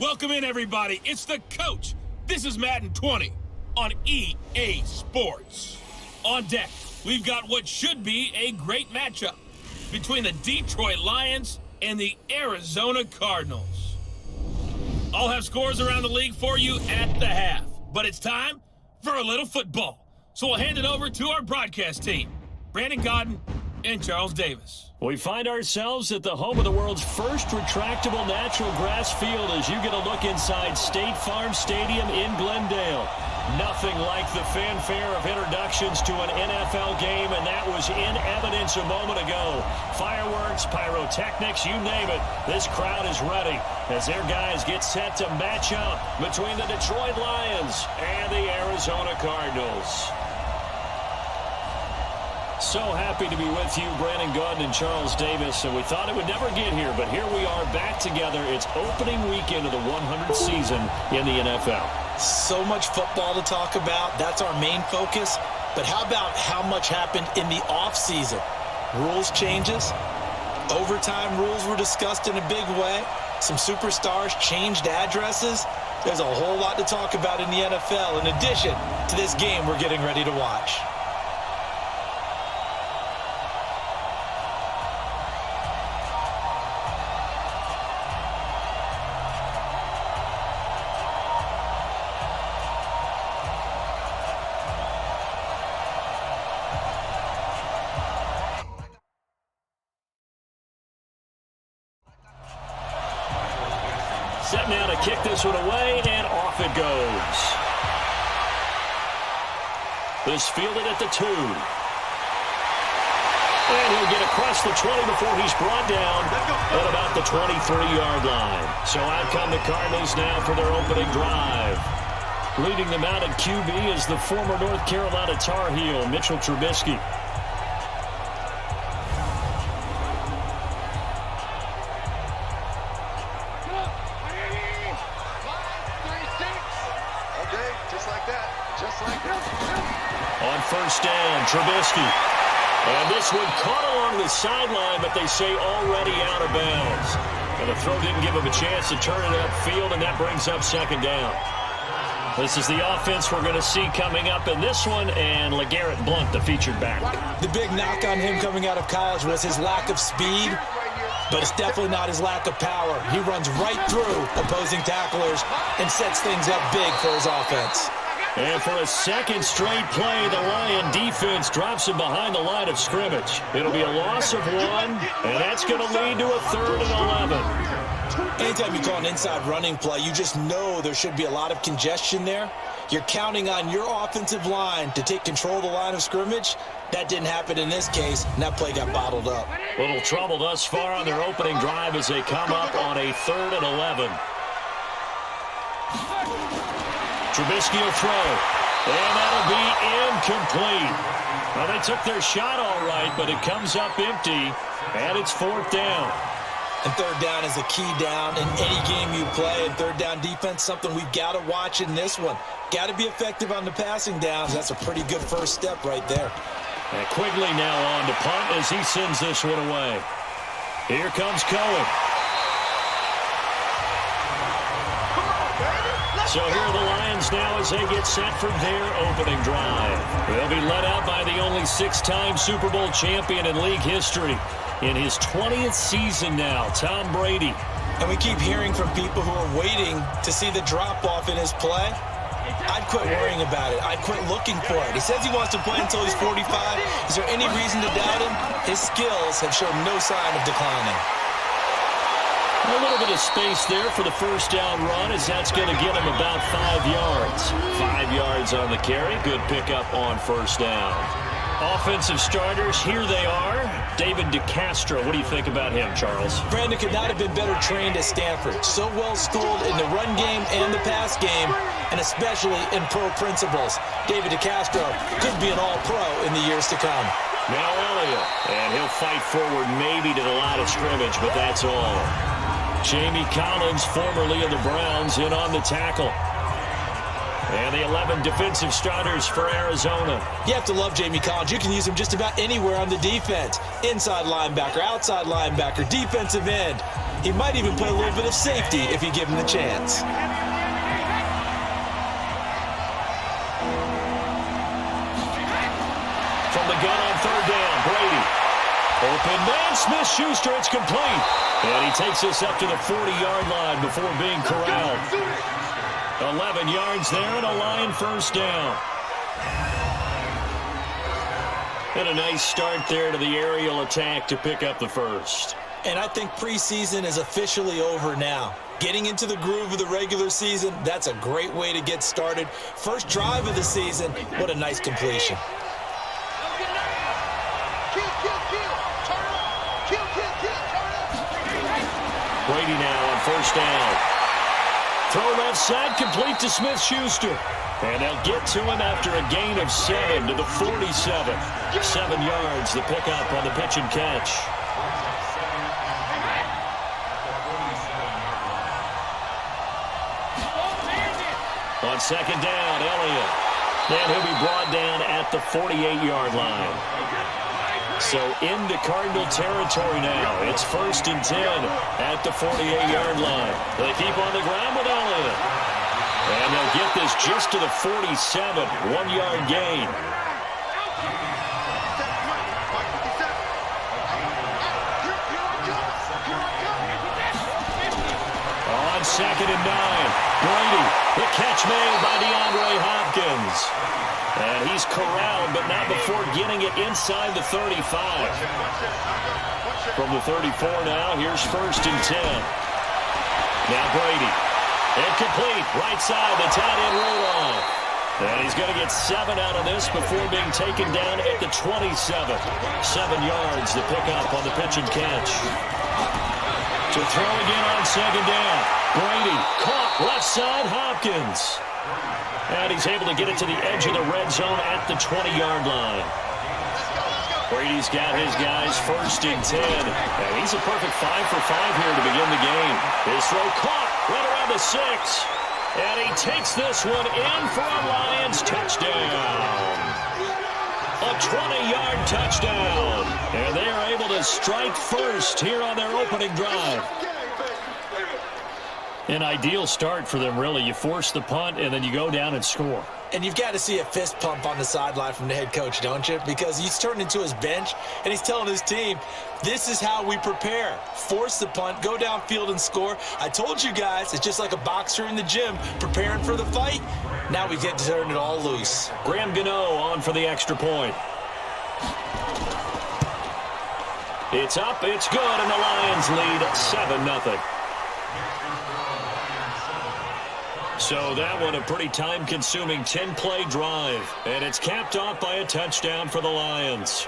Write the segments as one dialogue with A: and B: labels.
A: Welcome in, everybody. It's the coach. This is Madden 20 on EA Sports. On deck, we've got what should be a great matchup between the Detroit Lions and the Arizona Cardinals. I'll have scores around the league for you at the half, but it's time for a little football. So we'll hand it over to our broadcast team, Brandon Godden and Charles Davis.
B: We find ourselves at the home of the world's first retractable natural grass field as you get a look inside State Farm Stadium in Glendale. Nothing like the fanfare of introductions to an NFL game, and that was in evidence a moment ago. Fireworks, pyrotechnics, you name it. This crowd is ready as their guys get set to match up between the Detroit Lions and the Arizona Cardinals. So happy to be with you, Brandon Godden and Charles Davis, and we thought it would never get here, but here we are back together. It's opening weekend of the 100th season in the NFL.
C: So much football to talk about. That's our main focus. But how about how much happened in the offseason? Rules changes. Overtime rules were discussed in a big way. Some superstars changed addresses. There's a whole lot to talk about in the NFL in addition to this game we're getting ready to watch.
B: Set now to kick this one away, and off it goes. This fielded at the 2. And he'll get across the 20 before he's brought down at about the 23-yard line. So out come the Cardinals now for their opening drive. Leading them out at QB is the former North Carolina Tar Heel, Mitchell Trubisky. On first down, Trubisky. And this one caught along the sideline, but they say already out of bounds. And the throw didn't give him a chance to turn it upfield, and that brings up second down. This is the offense we're going to see coming up in this one, and LeGarrette Blount, the featured back.
C: The big knock on him coming out of college was his lack of speed, but it's definitely not his lack of power. He runs right through opposing tacklers and sets things up big for his offense.
B: And for a second straight play, the Lion defense drops him behind the line of scrimmage. It'll be a loss of 1, and that's going to lead to a 3rd and 11.
C: Anytime you call an inside running play, you just know there should be a lot of congestion there. You're counting on your offensive line to take control of the line of scrimmage. That didn't happen in this case, and that play got bottled up.
B: Little trouble thus far on their opening drive as they come up on a 3rd and 11. Trubisky will throw, and that'll be incomplete. Well, they took their shot all right, but it comes up empty, and it's 4th down.
C: And 3rd down is a key down in any game you play, and 3rd down defense, something we've got to watch in this one. Got to be effective on the passing downs. That's a pretty good first step right there.
B: And Quigley now on to punt as he sends this one away. Here comes Cohen. So here are the Lions now as they get set for their opening drive. They'll be led out by the only 6-time Super Bowl champion in league history. In his 20th season now, Tom Brady.
C: And we keep hearing from people who are waiting to see the drop-off in his play. I'd quit worrying about it. I'd quit looking for it. He says he wants to play until he's 45. Is there any reason to doubt him? His skills have shown no sign of declining.
B: A little bit of space there for the first down run as that's going to get him about 5 yards. 5 yards on the carry. Good pickup on first down. Offensive starters, here they are. David DeCastro, what do you think about him, Charles?
C: Brandon could not have been better trained at Stanford. So well schooled in the run game and the pass game, and especially in pro principles. David DeCastro could be an all-pro in the years to come.
B: Now Elliott, and he'll fight forward maybe to the line of scrimmage, but that's all. Jamie Collins, formerly of the Browns, in on the tackle. And the 11 defensive starters for Arizona.
C: You have to love Jamie Collins. You can use him just about anywhere on the defense. Inside linebacker, outside linebacker, defensive end. He might even play a little bit of safety if you give him the chance.
B: From the gun on third down, Brady. Open man, Smith-Schuster, it's complete. And he takes us up to the 40-yard line before being corralled. 11 yards there and a Lion first down. And a nice start there to the aerial attack to pick up the first.
C: And I think preseason is officially over now. Getting into the groove of the regular season, that's a great way to get started. First drive of the season, what a nice completion.
B: Brady now on first down. Throw left side, complete to Smith-Schuster. And they'll get to him after a gain of 7 to the 47. 7 yards, the pickup on the pitch and catch. On second down, Elliott. And he'll be brought down at the 48-yard line. So into Cardinal territory now. It's 1st and 10 at the 48-yard line. They keep on the ground with Elliott. And they'll get this just to the 47, 1-yard gain. On 2nd and 9, Brady, the catch made by DeAndre Hopkins. And he's corralled, but not before getting it inside the 35. From the 34 now, here's 1st and 10. Now Brady. Incomplete, right side, the tight end Rudolph. And he's going to get 7 out of this before being taken down at the 27. 7 yards, the pickup on the pitch and catch. To throw again on second down. Brady caught left side, Hopkins. And he's able to get it to the edge of the red zone at the 20-yard line. Brady's got his guys 1st and 10. And he's a perfect 5 for 5 here to begin the game. His throw caught right around the 6. And he takes this one in for a Lions touchdown. A 20-yard touchdown. And they are able to strike first here on their opening drive. An ideal start for them, really. You force the punt, and then you go down and score.
C: And you've got to see a fist pump on the sideline from the head coach, don't you? Because he's turned into his bench, and he's telling his team, this is how we prepare. Force the punt, go downfield and score. I told you guys, it's just like a boxer in the gym preparing for the fight. Now we get to turn it all loose.
B: Graham Gano on for the extra point. It's up, it's good, and the Lions lead 7-0. So that one a pretty time-consuming 10-play drive. And it's capped off by a touchdown for the Lions.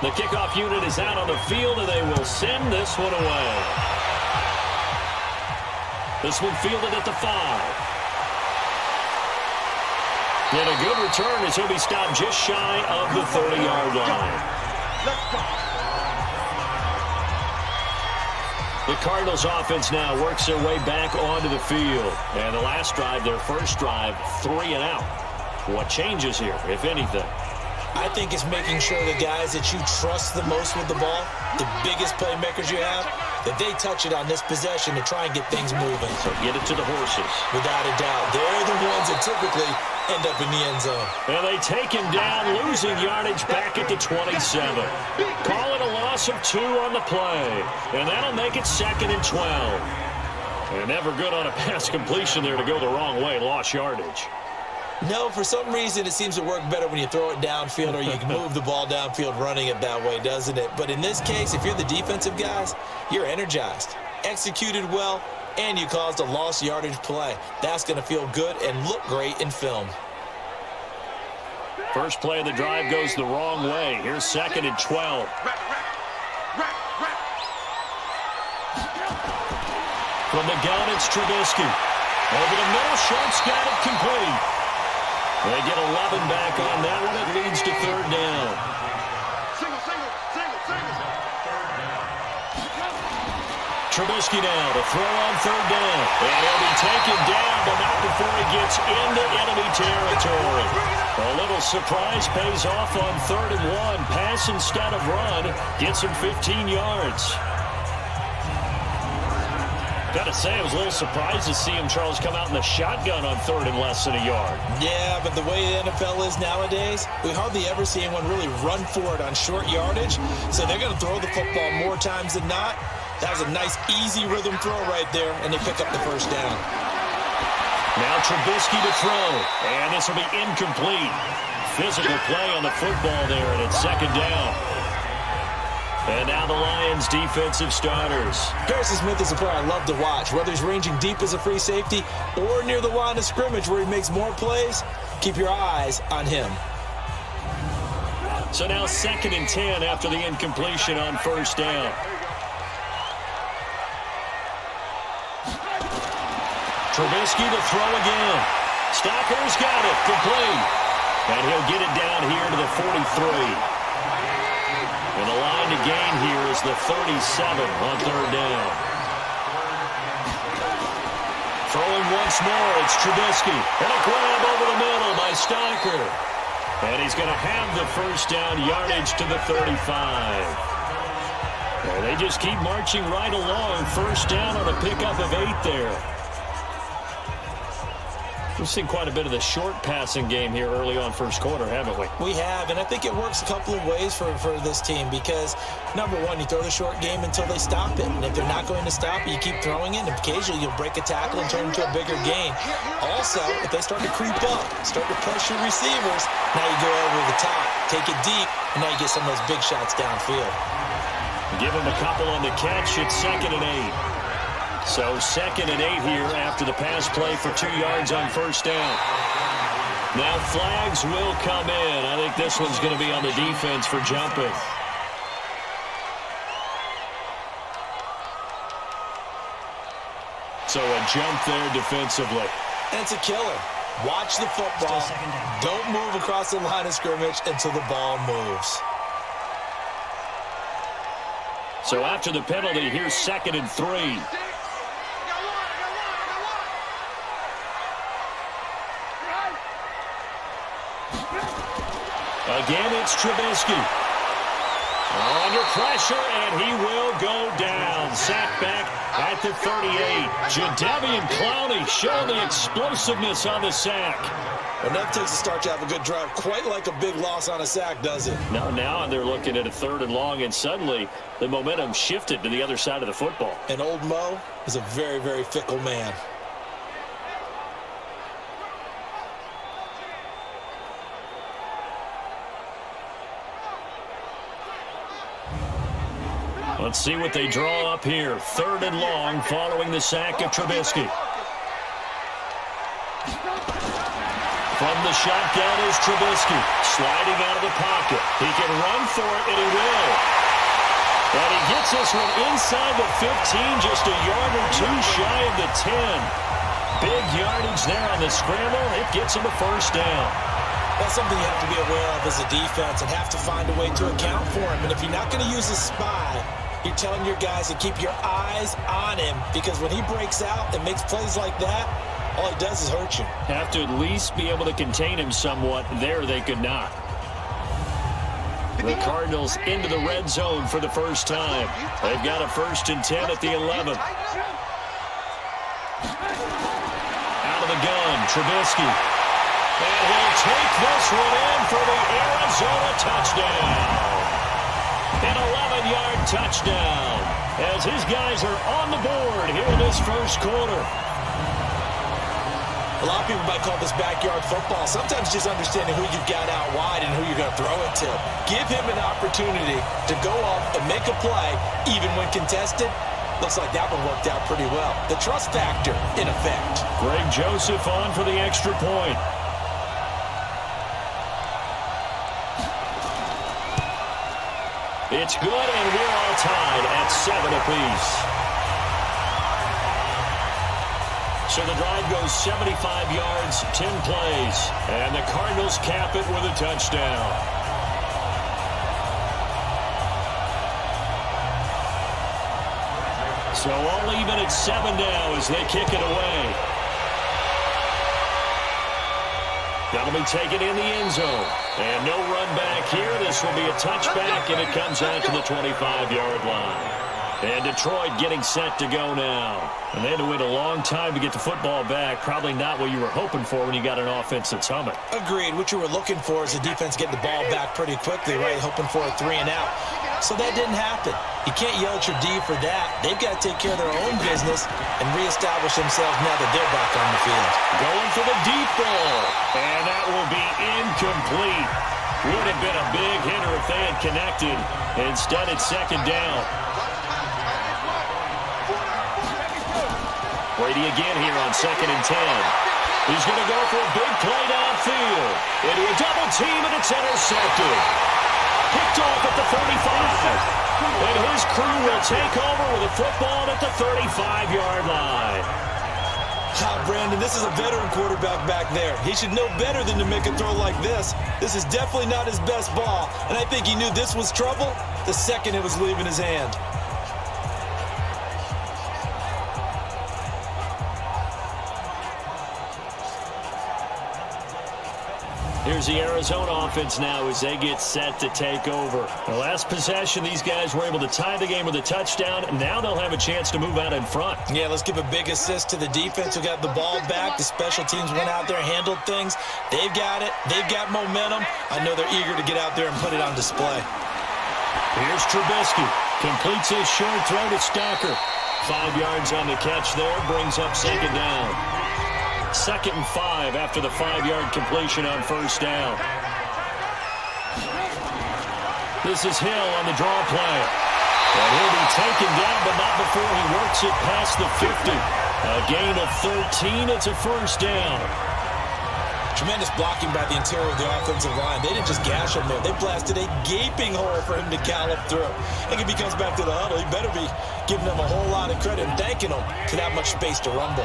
B: The kickoff unit is out on the field, and they will send this one away. This one fielded at the 5. And a good return as he'll be stopped just shy of the 30-yard line. The Cardinals offense now works their way back onto the field. And the last drive, their first drive, 3 and out. What changes here, if anything?
C: I think it's making sure the guys that you trust the most with the ball, the biggest playmakers you have, that they touch it on this possession to try and get things moving.
B: So get it to the horses.
C: Without a doubt. They're the ones that typically end up in the end zone.
B: And they take him down, losing yardage back at the 27. Call it a loss of 2 on the play. And that'll make it 2nd and 12. And never good on a pass completion there to go the wrong way. Lost yardage.
C: No, for some reason it seems to work better when you throw it downfield or you can move the ball downfield running it that way, doesn't it? But in this case, if you're the defensive guys, you're energized, executed well, and you caused a lost yardage play. That's going to feel good and look great in film.
B: First play of the drive goes the wrong way. Here's 2nd and 12. From the gun, it's Trubisky. Over the middle, Schultz got it complete. They get 11 back on that one. It leads to third down. Trubisky now to throw on third down. And he'll be taken down, but not before he gets into enemy territory. A little surprise pays off on 3rd and 1. Pass instead of run. Gets him 15 yards. Got to say, I was a little surprised to see him, Charles, come out in the shotgun on 3rd and less than a yard.
C: Yeah, but the way the NFL is nowadays, we hardly ever see anyone really run for it on short yardage. So they're going to throw the football more times than not. That was a nice, easy rhythm throw right there, and they pick up the first down.
B: Now Trubisky to throw, and this will be incomplete. Physical play on the football there, and it's 2nd down. And now the Lions' defensive starters.
C: Harrison Smith is a player I love to watch. Whether he's ranging deep as a free safety or near the line of scrimmage where he makes more plays, keep your eyes on him.
B: So now 2nd and 10 after the incompletion on 1st down. Trubisky to throw again. Stocker's got it. Complete. And he'll get it down here to the 43. And the line to gain here is the 37 on 3rd down. Throwing once more, it's Trubisky. And a grab over the middle by Stocker. And he's going to have the first down yardage to the 35. And they just keep marching right along. First down on a pickup of 8 there. We've seen quite a bit of the short passing game here early on first quarter, haven't we?
C: We have, and I think it works a couple of ways for this team because, number one, you throw the short game until they stop it. And if they're not going to stop it, you keep throwing it, and occasionally you'll break a tackle and turn into a bigger gain. Also, if they start to creep up, start to pressure receivers, now you go over the top, take it deep, and now you get some of those big shots downfield.
B: Give him a couple on the catch. It's 2nd and 8. So 2nd and 8 here after the pass play for 2 yards on first down. Now flags will come in. I think this one's going to be on the defense for jumping. So a jump there defensively.
C: And it's a killer. Watch the football. Don't move across the line of scrimmage until the ball moves.
B: So after the penalty, here's 2nd and 3. Again, it's Trubisky. Under pressure, and he will go down. Sacked back at the 38. Jadeveon Clowney showing the explosiveness on the sack.
C: Enough takes to start to have a good drive. Quite like a big loss on a sack, does it?
B: Now they're looking at a 3rd and long, and suddenly the momentum shifted to the other side of the football.
C: And old Mo is a very, very fickle man.
B: Let's see what they draw up here. 3rd and long following the sack of Trubisky. From the shotgun is Trubisky. Sliding out of the pocket. He can run for it, and he will. And he gets this one inside the 15, just a yard or two shy of the 10. Big yardage there on the scramble. It gets him a first down.
C: That's something you have to be aware of as a defense and have to find a way to account for him. And if you're not going to use a spy, you're telling your guys to keep your eyes on him because when he breaks out and makes plays like that, all he does is hurt you.
B: Have to at least be able to contain him somewhat. There they could not. The Cardinals into the red zone for the first time. They've got a 1st and 10 at the 11. Out of the gun, Trubisky. And he'll take this one in for the Arizona touchdown. An 11-yard touchdown as his guys are on the board here in this first quarter.
C: A lot of people might call this backyard football. Sometimes just understanding who you've got out wide and who you're going to throw it to. Give him an opportunity to go up and make a play, even when contested. Looks like that one worked out pretty well. The trust factor in effect.
B: Greg Joseph on for the extra point. It's good, and we're all tied at 7 apiece. So the drive goes 75 yards, 10 plays. And the Cardinals cap it with a touchdown. So all even at 7 now as they kick it away. That'll be taken in the end zone. And no run back here. This will be a touchback, and it comes out to the 25-yard line. And Detroit getting set to go now. And they had to wait a long time to get the football back. Probably not what you were hoping for when you got an offense that's humming.
C: Agreed. What you were looking for is the defense getting the ball back pretty quickly, right? Hoping for a 3 and out. So that didn't happen. You can't yell at your D for that. They've got to take care of their own business and reestablish themselves now that they're back on the field.
B: Going for the deep ball. And that will be incomplete. Would have been a big hitter if they had connected. Instead, it's second down. Brady again here on 2nd and 10. He's going to go for a big play downfield. Into a double team, and it's intercepted. Picked off at the 35. And his crew will take over with a football at the 35-yard line.
C: Brandon, this is a veteran quarterback back there. He should know better than to make a throw like this. This is definitely not his best ball, and I think he knew this was trouble the second it was leaving his hand.
B: Here's the Arizona offense now as they get set to take over. The last possession, these guys were able to tie the game with a touchdown, and now they'll have a chance to move out in front.
C: Yeah, let's give a big assist to the defense who got the ball back. The special teams went out there, handled things. They've got it. They've got momentum. I know they're eager to get out there and put it on display.
B: Here's Trubisky. Completes his short throw to Stacker. 5 yards on the catch there. Brings up second down. 2nd and 5 after the 5-yard completion on first down. This is Hill on the draw play. And he'll be taken down, but not before he works it past the 50. A gain of 13. It's a first down.
C: Tremendous blocking by the interior of the offensive line. They didn't just gash him there. They blasted a gaping hole for him to gallop through. I think if he comes back to the huddle, he better be giving them a whole lot of credit and thanking them for that much space to rumble.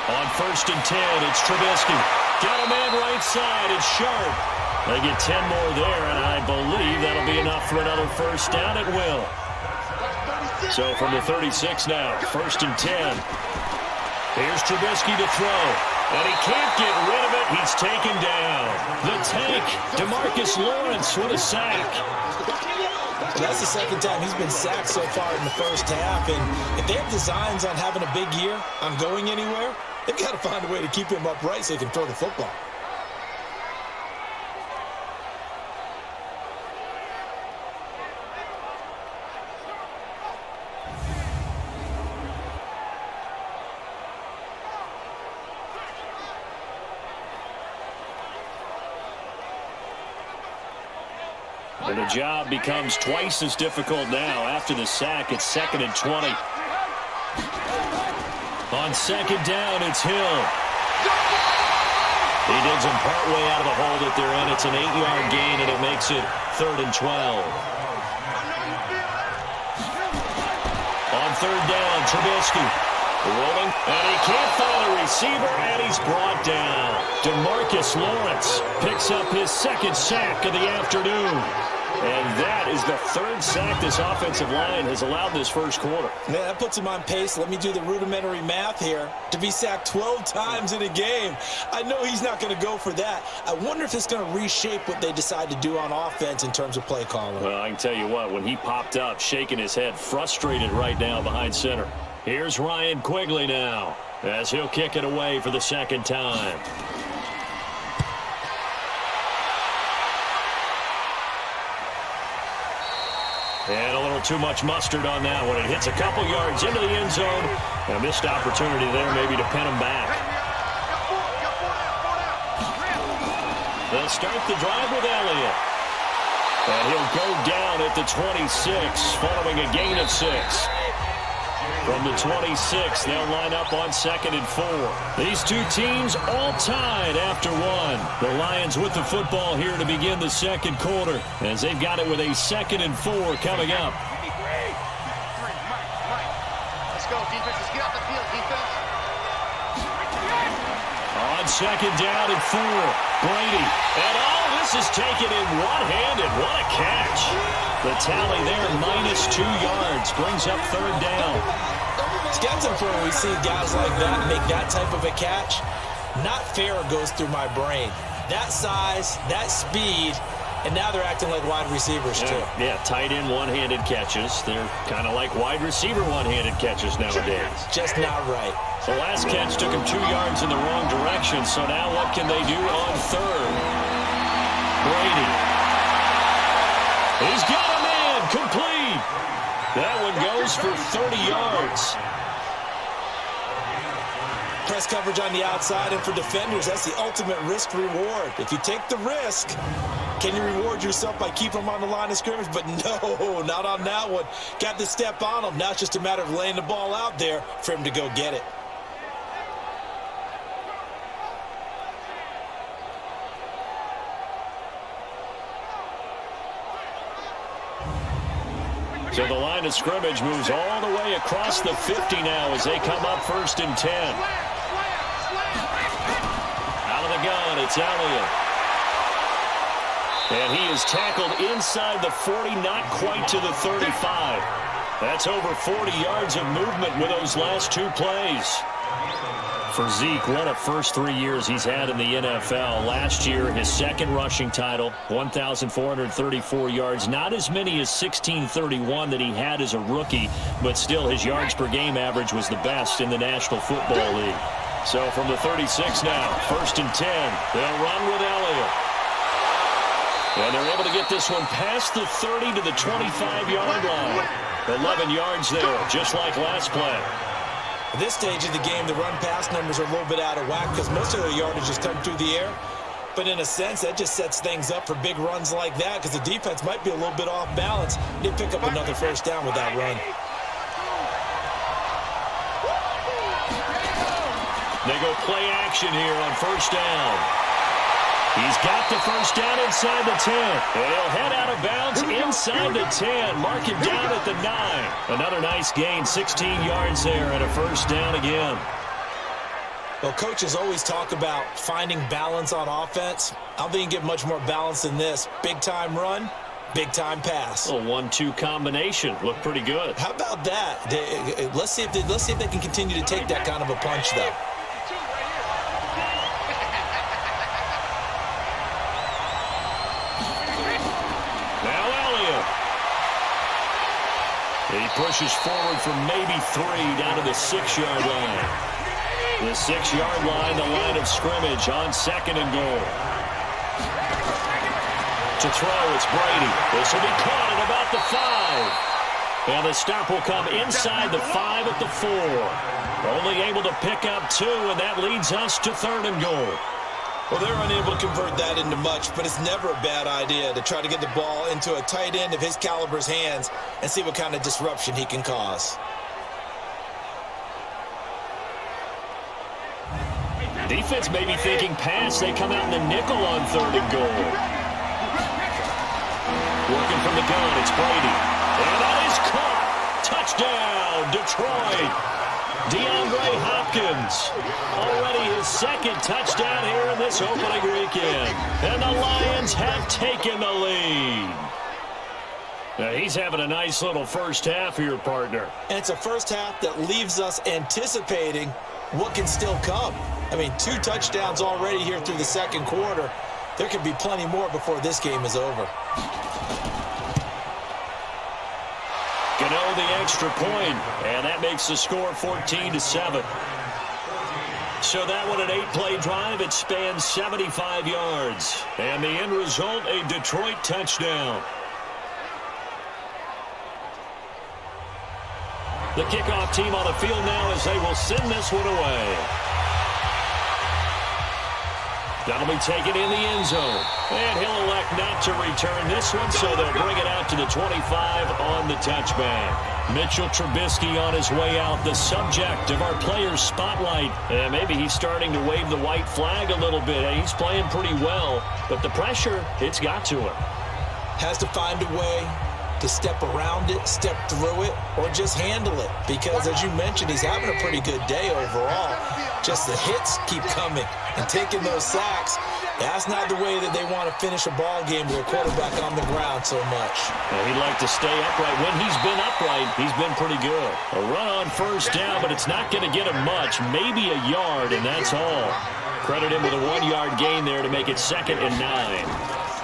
B: On 1st and 10, it's Trubisky. Got a man right side. It's Sharp. They get 10 more there, and I believe that'll be enough for another first down. It will. So from the 36 now, 1st and 10. Here's Trubisky to throw. And he can't get rid of it. He's taken down. The tank, DeMarcus Lawrence with a sack.
C: That's the second time he's been sacked so far in the first half. And if they have designs on having a big year, on going anywhere, they've got to find a way to keep him upright so he can throw the football.
B: And the job becomes twice as difficult now. After the sack, it's 2nd and 20. On 2nd down, it's Hill. He digs him partway out of the hole that they're in. It's an 8-yard gain, and it makes it 3rd and 12. On 3rd down, Trubisky. Rolling, and he can't find a receiver, and he's brought down. DeMarcus Lawrence picks up his 2nd sack of the afternoon. And that is the 3rd sack this offensive line has allowed this first quarter.
C: Man, that puts him on pace. Let me do the rudimentary math here. To be sacked 12 times in a game, I know he's not going to go for that. I wonder if it's going to reshape what they decide to do on offense in terms of play calling.
B: Well, I can tell you what, when he popped up, shaking his head, frustrated right now behind center. Here's Ryan Quigley now, as he'll kick it away for the 2nd time. And a little too much mustard on that one. It hits a couple yards into the end zone. A missed opportunity there maybe to pin him back. They'll start the drive with Elliott. And he'll go down at the 26 following a gain of 6. From the 26, they'll line up on 2nd and 4. These two teams all tied after one. The Lions with the football here to begin the 2nd quarter, as they've got it with a 2nd and 4 coming up.
D: Get off the field, defense.
B: On second down and 4, Brady. And all this is taken in one-handed. What a catch. The tally there, -2 yards, brings up third down.
C: It's got some fun when we see guys like that make that type of a catch. Not fair goes through my brain. That size, that speed, and now they're acting like wide receivers too.
B: Yeah, tight end one-handed catches. They're kind of like wide receiver one-handed catches nowadays.
C: Just not right.
B: The last catch took him 2 yards in the wrong direction, so now what can they do on third? Brady. He's got a man, complete. That one goes for 30 yards.
C: Press coverage on the outside, and for defenders, that's the ultimate risk-reward. If you take the risk, can you reward yourself by keeping them on the line of scrimmage? But no, not on that one. Got the step on him. Now it's just a matter of laying the ball out there for him to go get it.
B: So the line of scrimmage moves all the way across the 50 now as they come up 1st and 10. Out of the gun, it's Elliott. And he is tackled inside the 40, not quite to the 35. That's over 40 yards of movement with those last 2 plays. For Zeke, what a first 3 years he's had in the NFL. Last year, his second rushing title, 1,434 yards. Not as many as 1,631 that he had as a rookie, but still his yards per game average was the best in the National Football League. So from the 36 now, 1st and 10, they'll run with Elliott. And they're able to get this one past the 30 to the 25-yard line. 11 yards there, just like last play.
C: At this stage of the game, the run-pass numbers are a little bit out of whack because most of the yardage just come through the air. But in a sense, that just sets things up for big runs like that because the defense might be a little bit off balance. They pick up another first down with that run.
B: They go play action here on first down. He's got the first down inside the 10. And he'll head out of bounds inside the 10. Mark him down at the 9. Another nice gain, 16 yards there and a first down again.
C: Well, coaches always talk about finding balance on offense. I don't think you can get much more balance than this. Big-time run, big-time pass.
B: A 1-2 combination. Looked pretty good.
C: How about that? Let's see if they can continue to take that kind of a punch, though.
B: He pushes forward from maybe 3 down to the 6-yard line. The 6-yard line, the line of scrimmage on 2nd and goal. To throw, it's Brady. This will be caught at about the 5. And the stop will come inside the 5 at the 4. Only able to pick up 2, and that leads us to 3rd and goal.
C: Well, they're unable to convert that into much, but it's never a bad idea to try to get the ball into a tight end of his caliber's hands and see what kind of disruption he can cause.
B: Defense may be thinking pass. They come out in the nickel on 3rd and goal. Working from the gun, it's Brady. And that is caught. Touchdown, Detroit. DeAndre Hopkins, already his 2nd touchdown here in this opening weekend. And the Lions have taken the lead. Now he's having a nice little first half here, partner.
C: And it's a first half that leaves us anticipating what can still come. I mean, 2 touchdowns already here through the 2nd quarter. There could be plenty more before this game is over.
B: Gano the extra point, and that makes the score 14-7. So that one, an 8-play drive, it spans 75 yards. And the end result, a Detroit touchdown. The kickoff team on the field now as they will send this one away. That'll be taken in the end zone. And he'll elect not to return this one, so they'll bring it out to the 25 on the touchback. Mitchell Trubisky on his way out, the subject of our players' spotlight. And maybe he's starting to wave the white flag a little bit. He's playing pretty well, but the pressure, it's got to him.
C: Has to find a way to step around it, step through it, or just handle it. Because, as you mentioned, he's having a pretty good day overall. Just the hits keep coming and taking those sacks. That's not the way that they want to finish a ball game with a quarterback on the ground so much.
B: Well, he'd like to stay upright. When he's been upright, he's been pretty good. A run on first down, but it's not going to get him much. Maybe a yard, and that's all. Credit him with a 1-yard gain there to make it 2nd and 9.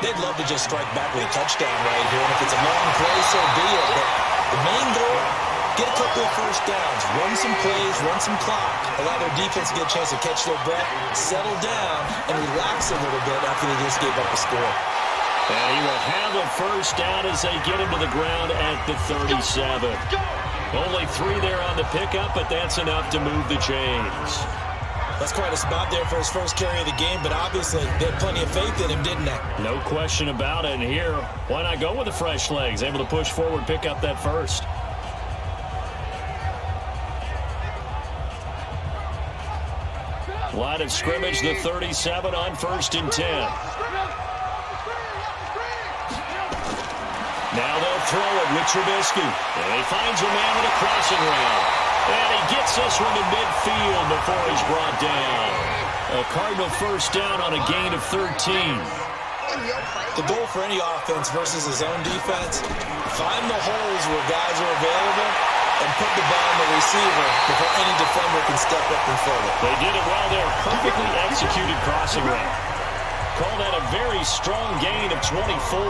C: They'd love to just strike back with a touchdown right here, and if it's a long play, so be it. But the main goal, get a couple of first downs, run some plays, run some clock, allow their defense to get a chance to catch their breath, settle down, and relax a little bit after they just gave up a score.
B: And he will have a first down as they get him to the ground at the 37. Only 3 there on the pickup, but that's enough to move the chains.
C: That's quite a spot there for his first carry of the game, but obviously they had plenty of faith in him, didn't they?
B: No question about it. And here, why not go with the fresh legs? Able to push forward, pick up that first. Line of scrimmage, the 37 on 1st and 10. Now they'll throw it with Trubisky. And he finds a man with a crossing route. And he gets this one to midfield before he's brought down. A Cardinal first down on a gain of 13.
C: The goal for any offense versus his own defense, find the holes where guys are available and put the ball on the receiver before any defender can step up and fill it.
B: They did it well there. Perfectly executed crossing route. Call that a very strong gain of 24.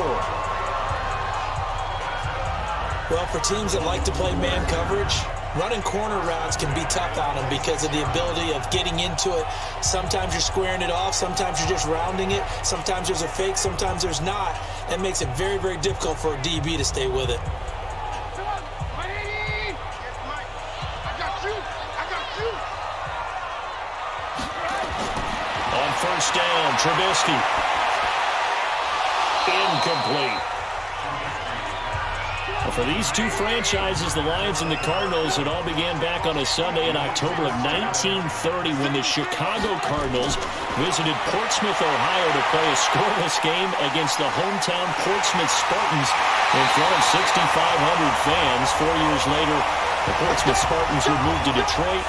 C: Well, for teams that like to play man coverage, running corner routes can be tough on them because of the ability of getting into it. Sometimes you're squaring it off. Sometimes you're just rounding it. Sometimes there's a fake. Sometimes there's not. That makes it very, very difficult for a DB to stay with it.
B: On first down, Trubisky. Incomplete. For these two franchises, the Lions and the Cardinals, it all began back on a Sunday in October of 1930 when the Chicago Cardinals visited Portsmouth, Ohio to play a scoreless game against the hometown Portsmouth Spartans in front of 6,500 fans. 4 years later, the Portsmouth Spartans were moved to Detroit.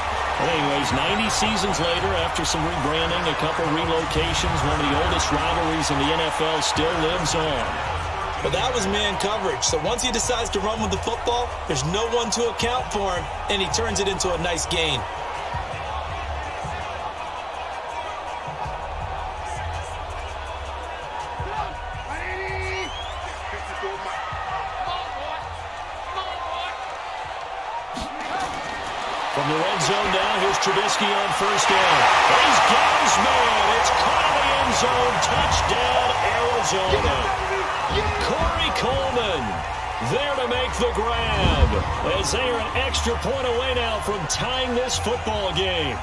B: Anyways, 90 seasons later, after some rebranding, a couple relocations, one of the oldest rivalries in the NFL still lives on.
C: But that was man coverage. So once he decides to run with the football, there's no one to account for him, and he turns it into a nice gain.
B: From the red zone now, here's Trubisky on first down. He's got his man. It's caught in the end zone. Touchdown, Arizona. Corey Coleman there to make the grab as they are an extra point away now from tying this football game.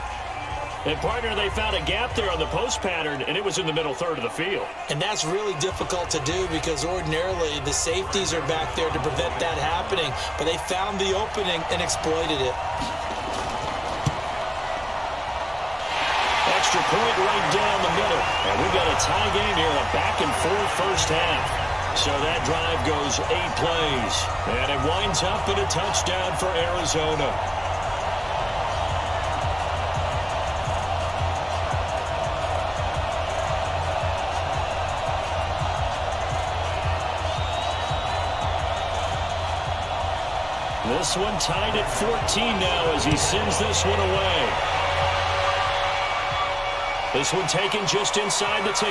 B: And, partner, they found a gap there on the post pattern, and it was in the middle third of the field.
C: And that's really difficult to do because ordinarily the safeties are back there to prevent that happening. But they found the opening and exploited it.
B: Extra point right down the middle. And we've got a tie game here, a back-and-forth first half. So that drive goes 8 plays. And it winds up in a touchdown for Arizona. This one tied at 14 now as he sends this one away. This one taken just inside the 10.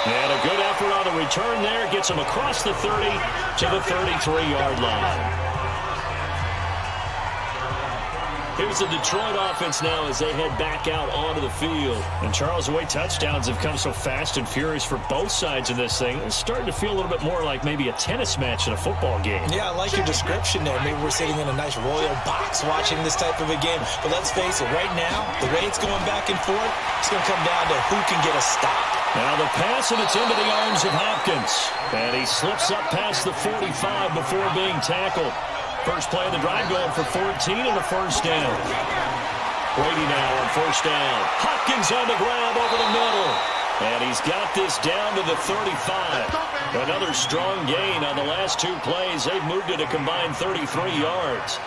B: And a good effort on the return there. Gets him across the 30 to the 33-yard line. Here's the Detroit offense now as they head back out onto the field. And, Charles, the way touchdowns have come so fast and furious for both sides of this thing, it's starting to feel a little bit more like maybe a tennis match in a football game.
C: Yeah, I like your description there. Maybe we're sitting in a nice royal box watching this type of a game. But let's face it, right now, the way it's going back and forth, it's going to come down to who can get a stop.
B: Now the pass, and it's into the arms of Hopkins. And he slips up past the 45 before being tackled. First play of the drive going for 14 and a first down. Brady now on first down. Hopkins on the grab over the middle. And he's got this down to the 35. Another strong gain on the last 2 plays. They've moved it a combined 33 yards.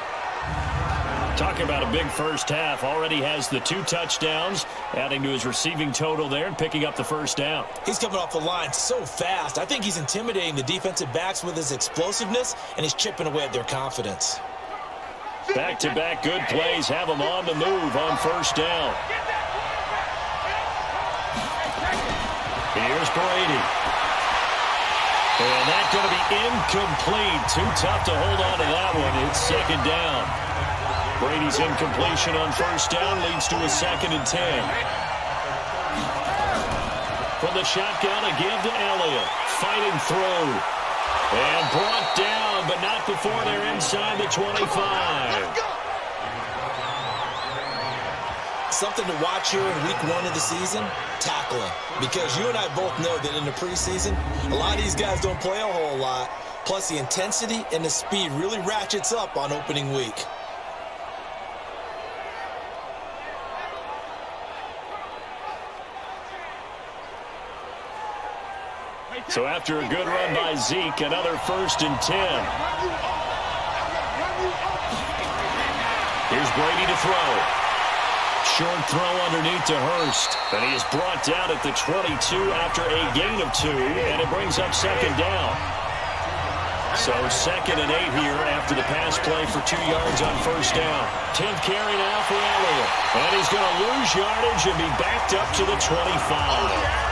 B: Talking about a big first half. Already has the 2 touchdowns, adding to his receiving total there and picking up the first down.
C: He's coming off the line so fast. I think he's intimidating the defensive backs with his explosiveness, and he's chipping away at their confidence.
B: Back-to-back good plays have him on the move on first down. Here's Brady. And that's going to be incomplete. Too tough to hold on to that one. It's second down. Brady's incompletion on first down leads to a 2nd and 10. From the shotgun, a give to Elliott. Fighting through. And brought down, but not before they're inside the 25.
C: Something to watch here in week 1 of the season, tackling. Because you and I both know that in the preseason, a lot of these guys don't play a whole lot. Plus, the intensity and the speed really ratchets up on opening week.
B: So after a good run by Zeke, another 1st and 10. Here's Brady to throw. Short throw underneath to Hurst. And he is brought down at the 22 after a gain of 2, and it brings up 2nd down. So 2nd and 8 here after the pass play for 2 yards on first down. 10th carry now for Elliott. And he's going to lose yardage and be backed up to the 25.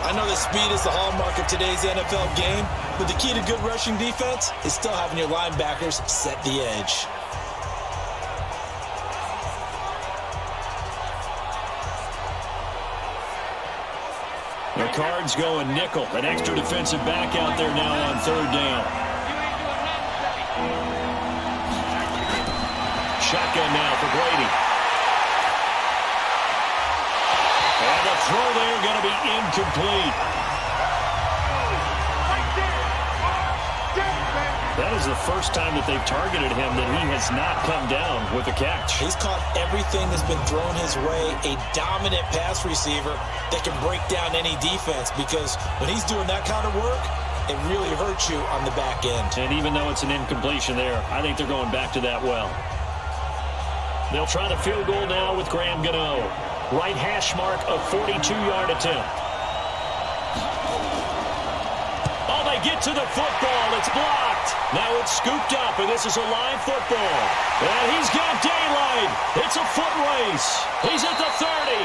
C: I know that speed is the hallmark of today's NFL game, but the key to good rushing defense is still having your linebackers set the edge.
B: The Cards going nickel. An extra defensive back out there now on 3rd down. Shotgun now for Brady. And the throw there going to be incomplete. That is the first time that they've targeted him that he has not come down with a catch.
C: He's caught everything that's been thrown his way. A dominant pass receiver that can break down any defense, because when he's doing that kind of work, it really hurts you on the back end.
B: And even though it's an incompletion there, I think they're going back to that well. They'll try the field goal now with Graham Gano. Right hash mark, a 42-yard attempt. Oh, they get to the football. It's blocked. Now it's scooped up, and this is a live football. And he's got daylight. It's a foot race. He's at the 30.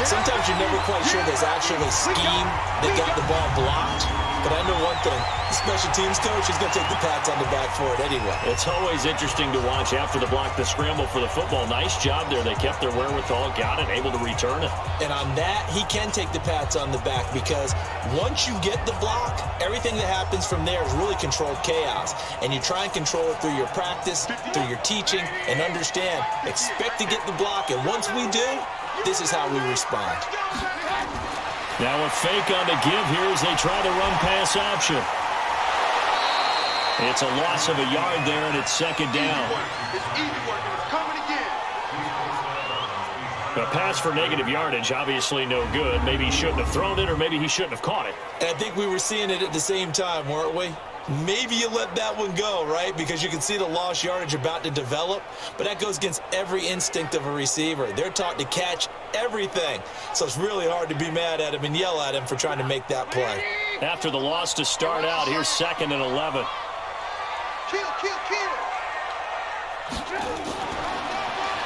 C: Sometimes you're never quite sure there's actually a scheme that got the ball blocked. But I know one thing. The special teams coach is going to take the pats on the back for it anyway.
B: It's always interesting to watch after the block, the scramble for the football. Nice job there. They kept their wherewithal, got it, able to return it.
C: And on that, he can take the pats on the back, because once you get the block, everything that happens from there is really controlled chaos. And you try and control it through your practice, through your teaching, and understand, expect to get the block. And once we do, this is how we respond.
B: Now a fake on the give here as they try the run-pass option. It's a loss of a yard there, and it's 2nd down.
D: It's easy work, and it's coming again.
B: A pass for negative yardage, obviously no good. Maybe he shouldn't have thrown it, or maybe he shouldn't have caught it.
C: And I think we were seeing it at the same time, weren't we? Maybe you let that one go, right? Because you can see the lost yardage about to develop. But that goes against every instinct of a receiver. They're taught to catch everything. So it's really hard to be mad at him and yell at him for trying to make that play.
B: After the loss to start out, here's 2nd and 11.
D: Kill.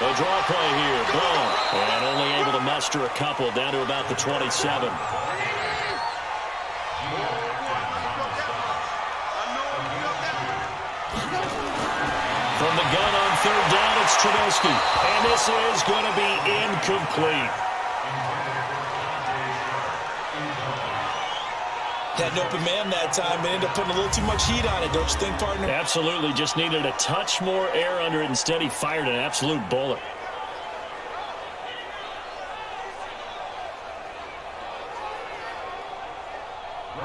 B: A draw play here, blown. And only able to muster a couple down to about the 27. From the gun on 3rd down, it's Trubisky. And this is going to be incomplete.
C: Had an open man that time, but ended up putting a little too much heat on it, don't you think, partner?
B: Absolutely. Just needed a touch more air under it. Instead, he fired an absolute bullet.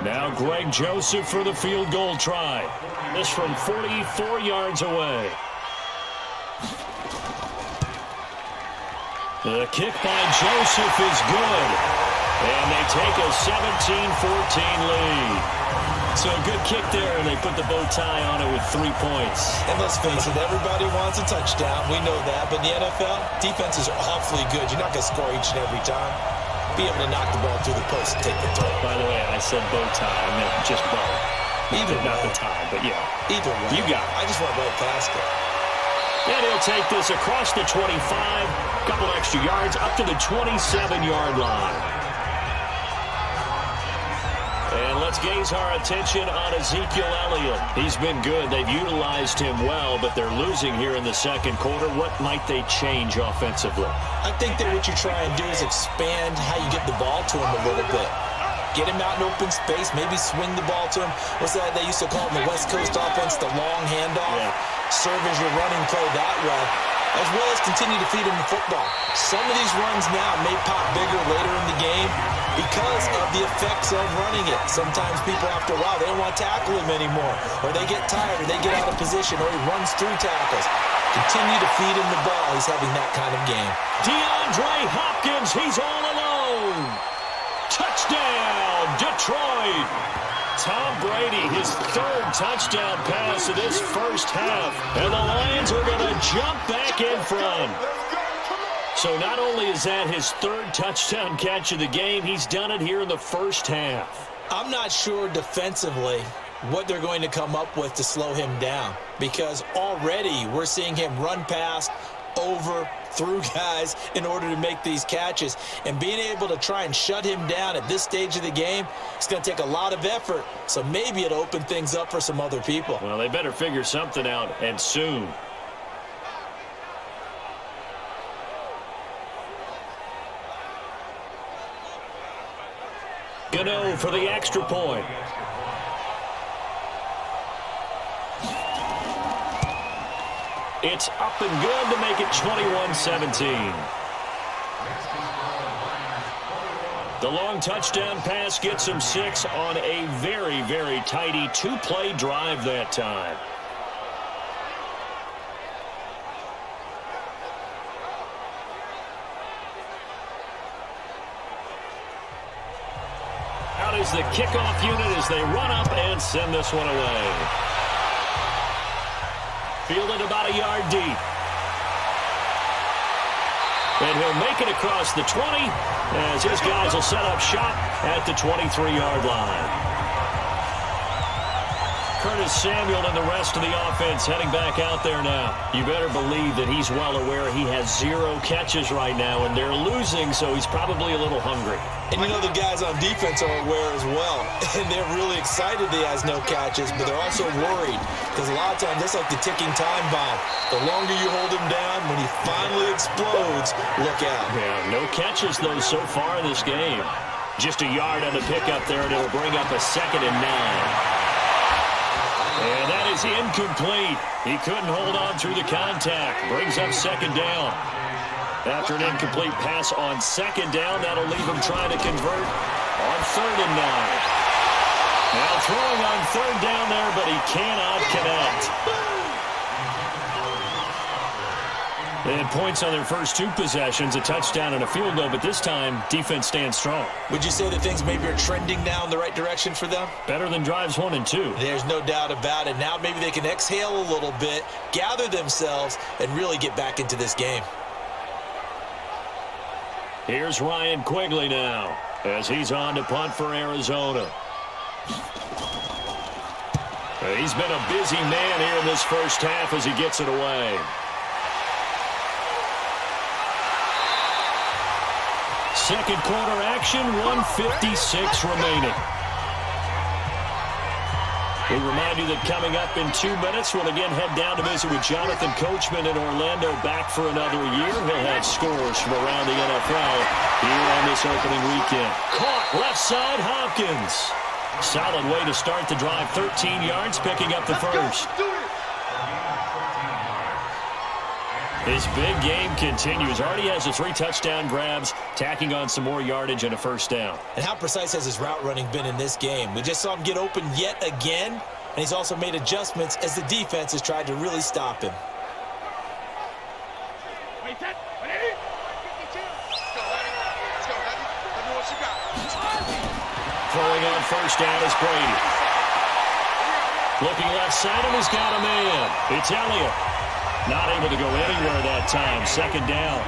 B: Now Greg Joseph for the field goal try. This from 44 yards away. The kick by Joseph is good. And they take a 17-14 lead. So a good kick there, and they put the bow tie on it with 3 points.
C: And let's face it, everybody wants a touchdown. We know that. But in the NFL, defense is awfully good. You're not going to score each and every time. Be able to knock the ball through the post and take the throw.
B: By the way, I said bow tie. I meant just bow.
C: Either
B: not
C: way.
B: the tie, but yeah.
C: Either way.
B: You got it.
C: I just went right past it.
B: And he'll take this across the 25. Couple extra yards up to the 27-yard line. And let's gaze our attention on Ezekiel Elliott. He's been good. They've utilized him well, but they're losing here in the second quarter. What might they change offensively?
C: I think that what you try and do is expand how you get the ball to him a little bit. Get him out in open space, maybe swing the ball to him. What's that they used to call in the West Coast offense, the long handoff? Yeah. Serve as your running play that way, as well as continue to feed him the football. Some of these runs now may pop bigger later in the game because of the effects of running it. Sometimes people, after a while, they don't want to tackle him anymore, or they get tired, or they get out of position, or he runs through tackles. Continue to feed him the ball. He's having that kind of game.
B: DeAndre Hopkins, he's all alone. Touchdown, Detroit. Tom Brady, his third touchdown pass of this first half. And the Lions are going to jump back in front. So not only is that his third touchdown catch of the game, he's done it here in the first half.
C: I'm not sure defensively what they're going to come up with to slow him down, because already we're seeing him run past, over, through guys in order to make these catches. And being able to try and shut him down at this stage of the game, it's going to take a lot of effort. So maybe it'll open things up for some other people.
B: Well, they better figure something out, and soon. Gano for the extra point. It's up and good to make it 21-17. The long touchdown pass gets him 6 on a very, very tidy 2-play drive that time. Out is the kickoff unit as they run up and send this one away. Fielded about a yard deep. And he'll make it across the 20 as his guys will set up shop at the 23-yard line. Curtis Samuel and the rest of the offense heading back out there now. You better believe that he's well aware he has 0 catches right now, and they're losing, so he's probably a little hungry.
C: And you know the guys on defense are aware as well, and they're really excited that he has no catches, but they're also worried because a lot of times that's like the ticking time bomb. The longer you hold him down, when he finally explodes, look out.
B: Yeah, no catches, though, so far in this game. Just a yard on the pickup there, and it'll bring up a 2nd and 9. And that is incomplete. He couldn't hold on through the contact. Brings up 2nd down. After an incomplete pass on 2nd down, that'll leave him trying to convert on 3rd and 9. Now throwing on 3rd down there, but he cannot connect. They had points on their first 2 possessions, a touchdown and a field goal, but this time, defense stands strong.
C: Would you say that things maybe are trending now in the right direction for them?
B: Better than drives 1 and 2.
C: There's no doubt about it. Now maybe they can exhale a little bit, gather themselves, and really get back into this game.
B: Here's Ryan Quigley now as he's on to punt for Arizona. He's been a busy man here in this first half as he gets it away. Second quarter action, 1:56 remaining. We remind you that coming up in 2 minutes, we'll again head down to visit with Jonathan Coachman in Orlando, back for another year. He'll have scores from around the NFL here on this opening weekend. Caught left side, Hopkins. Solid way to start the drive, 13 yards, picking up the first. His big game continues. Already has the 3 touchdown grabs, tacking on some more yardage and a first down.
C: And how precise has his route running been in this game? We just saw him get open yet again, and he's also made adjustments as the defense has tried to really stop him.
B: Throwing on first down is Brady. Looking left side, and he's got a man. It's Elliott. Not able to go anywhere that time. Second down.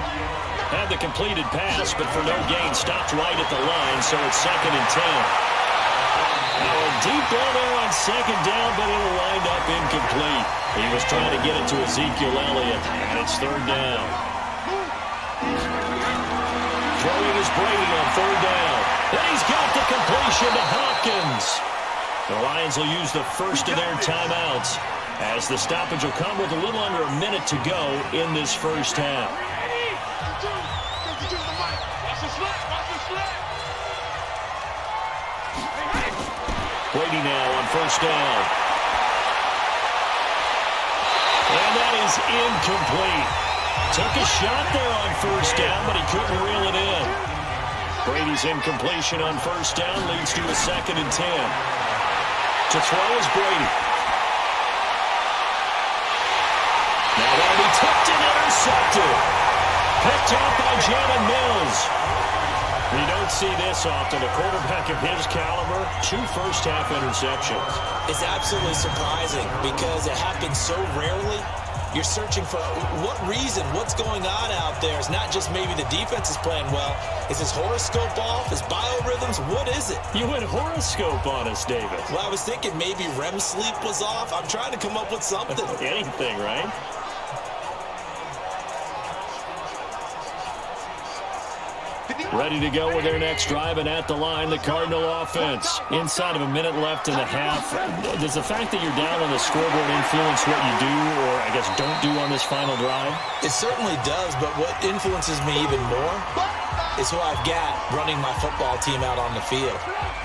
B: Had the completed pass, but for no gain. Stopped right at the line, so it's 2nd and 10. And deep down there on second down, but it'll wind up incomplete. He was trying to get it to Ezekiel Elliott, and it's 3rd down. Throwing is Brady on 3rd down. And he's got the completion to Hopkins. The Lions will use the first of their timeouts, as the stoppage will come with a little under a minute to go in this first half. Brady now on first down. And that is incomplete. Took a shot there on first down, but he couldn't reel it in. Brady's incompletion on first down leads to a 2nd and 10. To throw is Brady. Now that'll be tipped and intercepted. Picked off by Jalen Mills. We don't see this often. A quarterback of his caliber, 2 first-half interceptions.
C: It's absolutely surprising because it happens so rarely. You're searching for what reason, what's going on out there. It's not just maybe the defense is playing well. Is his horoscope off? His biorhythms? What is it?
B: You went horoscope on us, David.
C: Well, I was thinking maybe REM sleep was off. I'm trying to come up with something.
B: Anything, right? Ready to go with their next drive, and at the line, the Cardinal offense. Inside of a minute left in the half. Does the fact that you're down on the scoreboard influence what you do, or I guess don't do on this final drive?
C: It certainly does, but what influences me even more is who I've got running my football team out on the field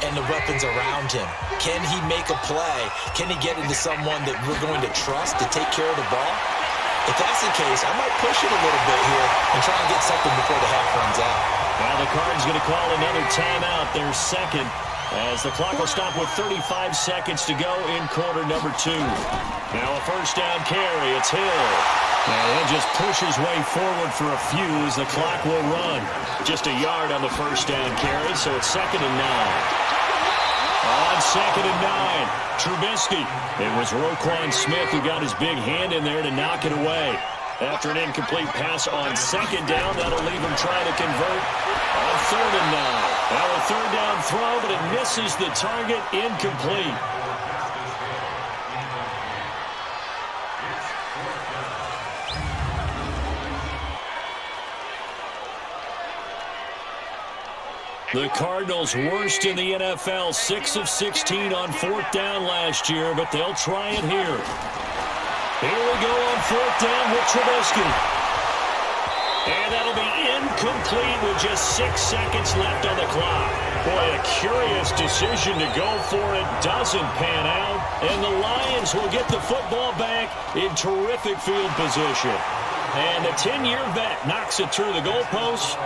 C: and the weapons around him. Can he make a play? Can he get into someone that we're going to trust to take care of the ball? If that's the case, I might push it a little bit here and try and get something before the half runs out.
B: Well, the Cards going to call another timeout, their second, as the clock will stop with 35 seconds to go in quarter number 2. Now a first down carry. It's Hill. Now he'll just push his way forward for a few as the clock will run. Just a yard on the first down carry, so it's 2nd and 9. On 2nd and 9, Trubisky. It was Roquan Smith who got his big hand in there to knock it away. After an incomplete pass on 2nd down, that'll leave him trying to convert on 3rd and 9. Now a 3rd down throw, but it misses the target, incomplete. The Cardinals worst in the NFL, 6 of 16 on 4th down last year, but they'll try it here. Here we go on 4th down with Trubisky. And that'll be incomplete with just 6 seconds left on the clock. Boy, a curious decision to go for it. Doesn't pan out. And the Lions will get the football back in terrific field position. And the 10-year vet knocks it through the goalpost.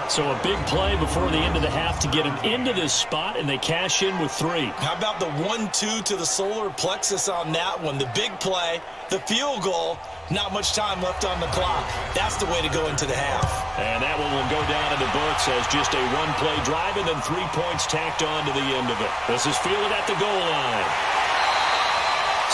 B: So a big play before the end of the half to get him into this spot, and they cash in with 3.
C: How about the 1-2 to the solar plexus on that one? The big play, the field goal, not much time left on the clock. That's the way to go into the half.
B: And that one will go down in the books as just a one-play drive and then 3 points tacked on to the end of it. This is fielded at the goal line.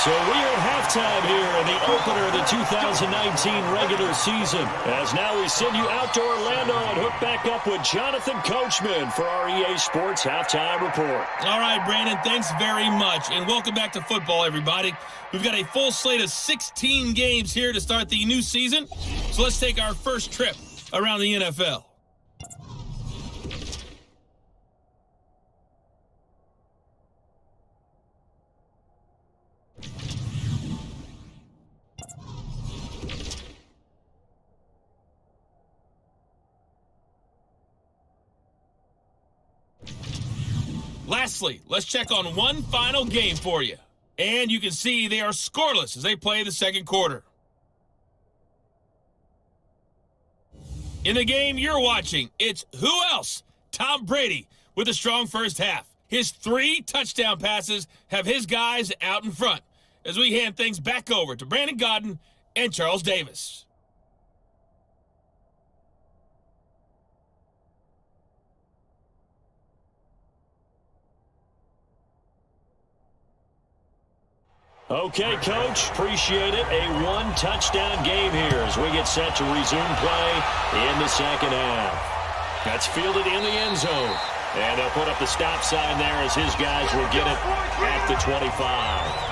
B: So we are at halftime here in the opener of the 2019 regular season. As now we send you out to Orlando and hook back up with Jonathan Coachman for our EA Sports Halftime Report.
A: All right, Brandon, thanks very much. And welcome back to football, everybody. We've got a full slate of 16 games here to start the new season. So let's take our first trip around the NFL. Lastly, let's check on one final game for you. And you can see they are scoreless as they play the second quarter. In the game you're watching, it's who else? Tom Brady with a strong first half. His 3 touchdown passes have his guys out in front as we hand things back over to Brandon Godden and Charles Davis.
B: Okay, Coach, appreciate it. A one-touchdown game here as we get set to resume play in the second half. That's fielded in the end zone. And they'll put up the stop sign there as his guys will get it at the 25.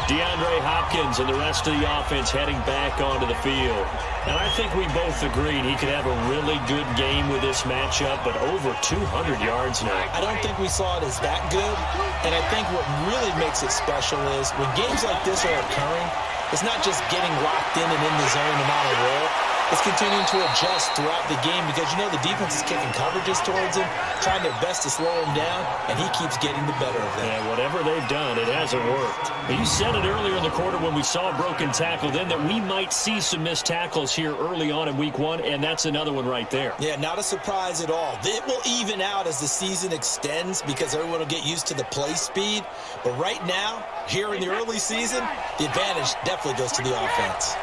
B: DeAndre Hopkins and the rest of the offense heading back onto the field. And I think we both agreed he could have a really good game with this matchup, but over 200 yards now.
C: I don't think we saw it as that good. And I think what really makes it special is when games like this are occurring, it's not just getting locked in and in the zone and on a roll. It's continuing to adjust throughout the game because, you know, the defense is kicking coverages towards him, trying their best to slow him down, and he keeps getting the better of them.
B: Yeah, whatever they've done, it hasn't worked. You said it earlier in the quarter when we saw a broken tackle then that we might see some missed tackles here early on in week one, and that's another one right there.
C: Yeah, not a surprise at all. It will even out as the season extends because everyone will get used to the play speed. But right now, here in the early season, the advantage definitely goes to the offense.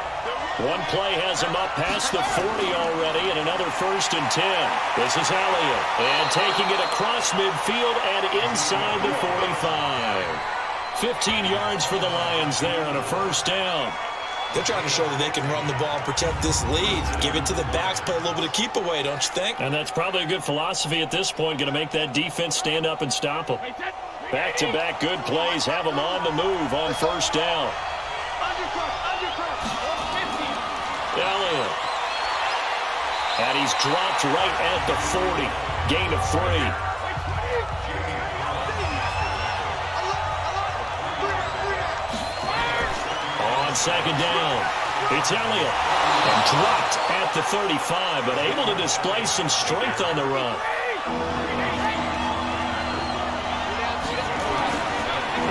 B: One play has him up past the 40 already, and another 1st and 10. This is Elliott, and taking it across midfield and inside the 45. 15 yards for the Lions there on a 1st down.
C: They're trying to show that they can run the ball and protect this lead. Give it to the backs, play a little bit of keep away, don't you think?
B: And that's probably a good philosophy at this point, going to make that defense stand up and stop them. Back-to-back good plays have them on the move on 1st down. Elliott. And he's dropped right at the 40. Gain of 3. On 2nd down, it's Elliott. And dropped at the 35, but able to display some strength on the run.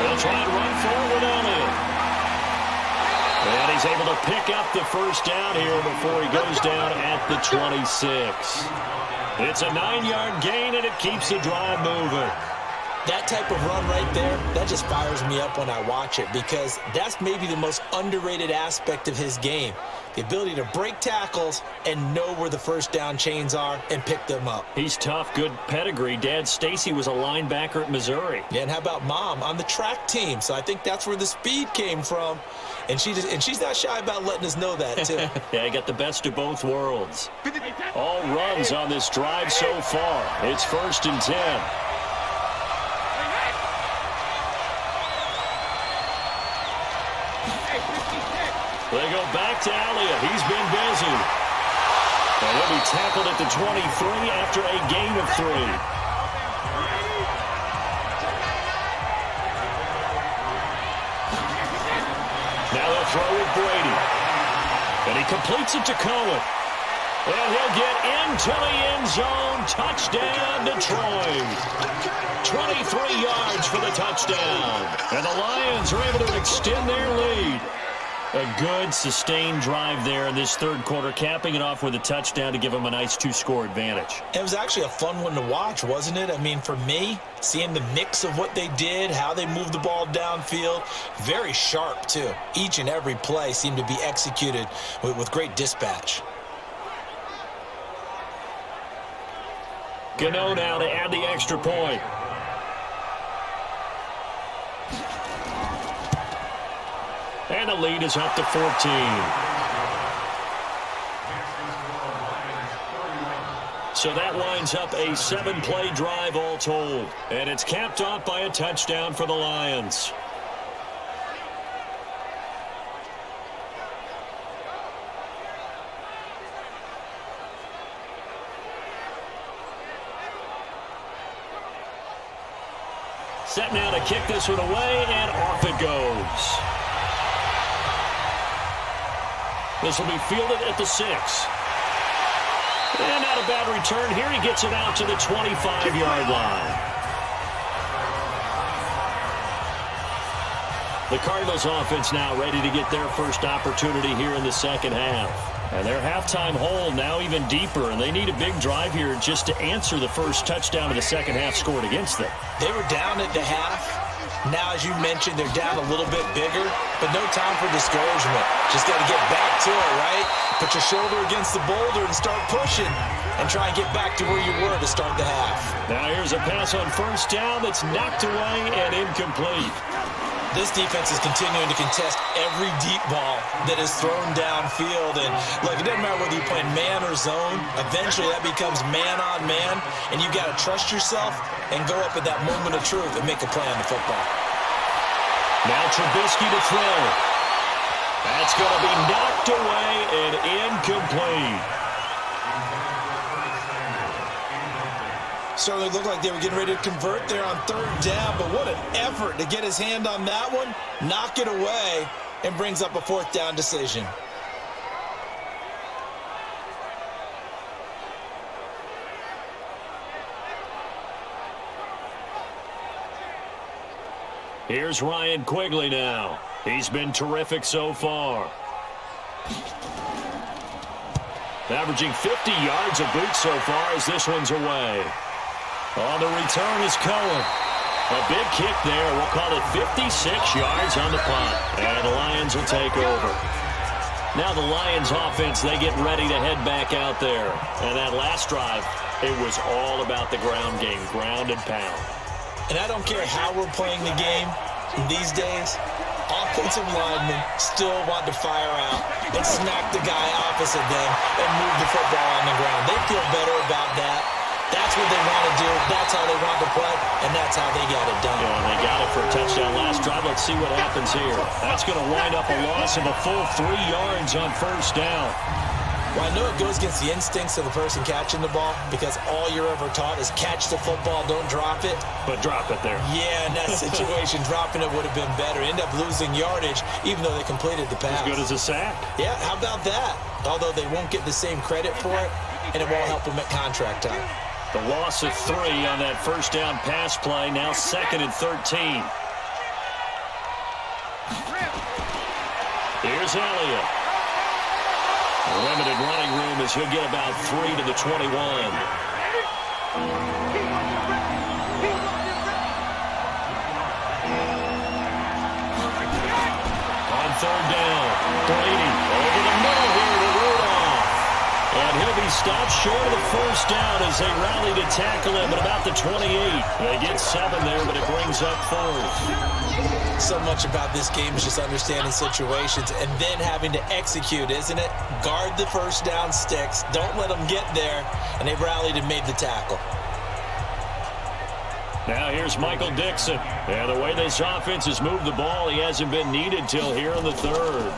B: They'll try and run forward with Elliott. And he's able to pick up the 1st down here before he goes down at the 26. It's a 9-yard gain, and it keeps the drive moving.
C: That type of run right there, that just fires me up when I watch it because that's maybe the most underrated aspect of his game. The ability to break tackles and know where the 1st down chains are and pick them up.
B: He's tough, good pedigree. Dad Stacy was a linebacker at Missouri.
C: Yeah, and how about Mom on the track team? So I think that's where the speed came from. And she's not shy about letting us know that, too.
B: Yeah, he got the best of both worlds. All runs on this drive so far. It's 1st and 10. They go back to Elliott. He's been busy. And he'll be tackled at the 23 after a gain of 3. Now they'll throw with Brady. And he completes it to Cohen. And he'll get into the end zone. Touchdown, Detroit. 23 yards for the touchdown. And the Lions are able to extend their lead. A good, sustained drive there in this 3rd quarter, capping it off with a touchdown to give them a nice 2-score advantage.
C: It was actually a fun one to watch, wasn't it? I mean, for me, seeing the mix of what they did, how they moved the ball downfield, very sharp, too. Each and every play seemed to be executed with great dispatch.
B: Gano now to add the extra point. And the lead is up to 14. So that lines up a 7-play drive all told. And it's capped off by a touchdown for the Lions. Set now to kick this one away, and off it goes. This will be fielded at the 6. And not a bad return here. He gets it out to the 25-yard line. The Cardinals offense now ready to get their first opportunity here in the second half. And their halftime hole now even deeper, and they need a big drive here just to answer the first touchdown of the second half scored against them.
C: They were down at the half. Now, as you mentioned, they're down a little bit bigger, but no time for discouragement. Just got to get back to it, right? Put your shoulder against the boulder and start pushing and try and get back to where you were to start the half.
B: Now here's a pass on 1st down that's knocked away and incomplete.
C: This defense is continuing to contest every deep ball that is thrown downfield. And look, it doesn't matter whether you're playing man or zone. Eventually, that becomes man on man, and you've got to trust yourself and go up at that moment of truth and make a play on the football.
B: Now Trubisky to throw. That's going to be knocked away and incomplete.
C: Certainly looked like they were getting ready to convert there on third down, but what an effort to get his hand on that one, knock it away, and brings up a fourth down decision.
B: Here's Ryan Quigley now. He's been terrific so far. Averaging 50 yards a boot so far as this one's away. On the return is Cohen. A big kick there. We'll call it 56 yards on the punt. And the Lions will take over. Now the Lions offense, they get ready to head back out there. And that last drive, it was all about the ground game, ground and pound.
C: And I don't care how we're playing the game these days, offensive linemen still want to fire out and smack the guy opposite them and move the football on the ground. They feel better about that. That's what they want to do. That's how they want to play, and that's how they got it done.
B: Yeah, and they got it for a touchdown last drive. Let's see what happens here. That's going to wind up a loss of a full 3 yards on first down.
C: Well, I know it goes against the instincts of the person catching the ball because all you're ever taught is catch the football, don't drop it.
B: But drop it there.
C: Yeah, in that situation, dropping it would have been better. End up losing yardage, even though they completed the pass.
B: As good as a sack.
C: Yeah, how about that? Although they won't get the same credit for it, and it won't help them at contract time.
B: The loss of 3 on that first down pass play, now 2nd and 13. Here's Elliott. Limited running room as he'll get about 3 to the 21. On third down, Brady over the middle here to Rudolph. And he'll be stopped short of the first down as they rally to tackle him at about the 28. They get 7 there, but it brings up 4th.
C: So much about this game is just understanding situations and then having to execute, isn't it? Guard the first down sticks. Don't let them get there. And they've rallied and made the tackle.
B: Now here's Michael Dixon. Yeah, the way this offense has moved the ball, he hasn't been needed till here in the 3rd.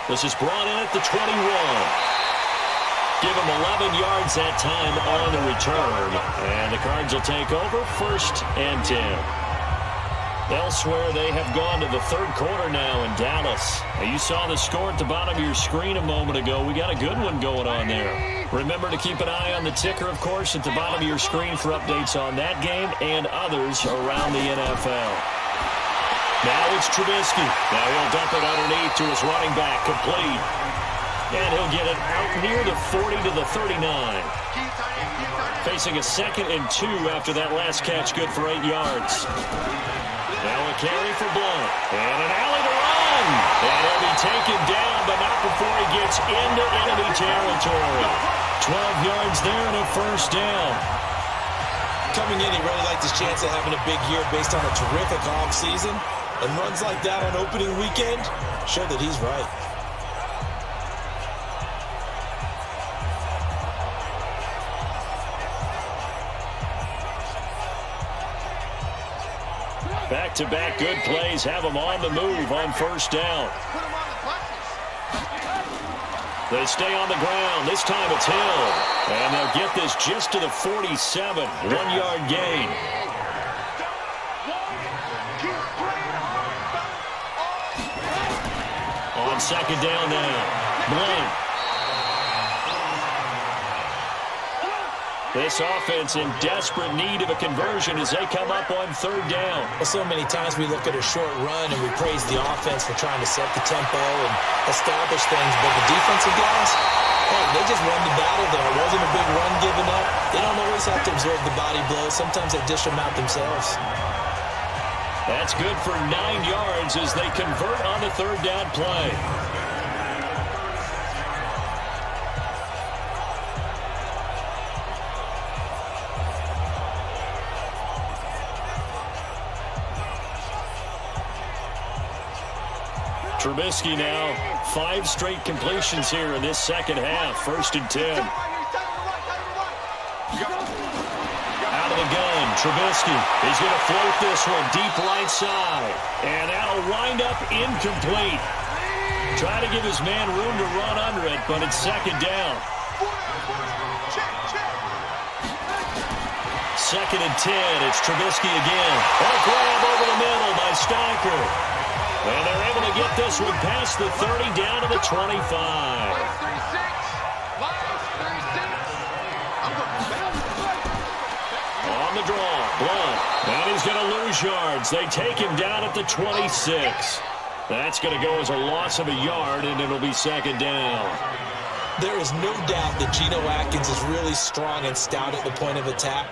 B: This is brought in at the 21. Give him 11 yards that time on the return. And the Cards will take over 1st and 10. Elsewhere, they have gone to the 3rd quarter now in Dallas. You saw the score at the bottom of your screen a moment ago. We got a good one going on there. Remember to keep an eye on the ticker, of course, at the bottom of your screen for updates on that game and others around the NFL. Now it's Trubisky. Now he'll dump it underneath to his running back, complete. And he'll get it out near the 40 to the 39. Facing a 2nd and 2 after that last catch, good for 8 yards. Now a carry for Blount. And an alley to run. And he'll be taken down, but not before he gets into enemy territory. 12 yards there and a first down.
C: Coming in, he really liked his chance of having a big year based on a terrific offseason. And runs like that on opening weekend show that he's right.
B: Back-to-back good plays have them on the move on first down. They stay on the ground. This time it's Hill. And they'll get this just to the 47. 1-yard gain. On second down now. Blount. This offense in desperate need of a conversion as they come up on third down.
C: Well, so many times we look at a short run and we praise the offense for trying to set the tempo and establish things, but the defensive guys, hey, they just won the battle there. It wasn't a big run given up. They don't always have to absorb the body blows. Sometimes they dish them out themselves.
B: That's good for 9 yards as they convert on the third down play. Trubisky now, 5 straight completions here in this second half. 1st and 10. Out of the gun, Trubisky. He's going to float this one deep right side. And that'll wind up incomplete. Try to give his man room to run under it, but it's 2nd down. 2nd and 10. It's Trubisky again. A grab over the middle by Steicher. And they're able to get this one past the 30 down to the 25. On the draw, Blunt. And he's going to lose yards. They take him down at the 26. That's going to go as a loss of a yard, and it'll be 2nd down.
C: There is no doubt that Geno Atkins is really strong and stout at the point of attack.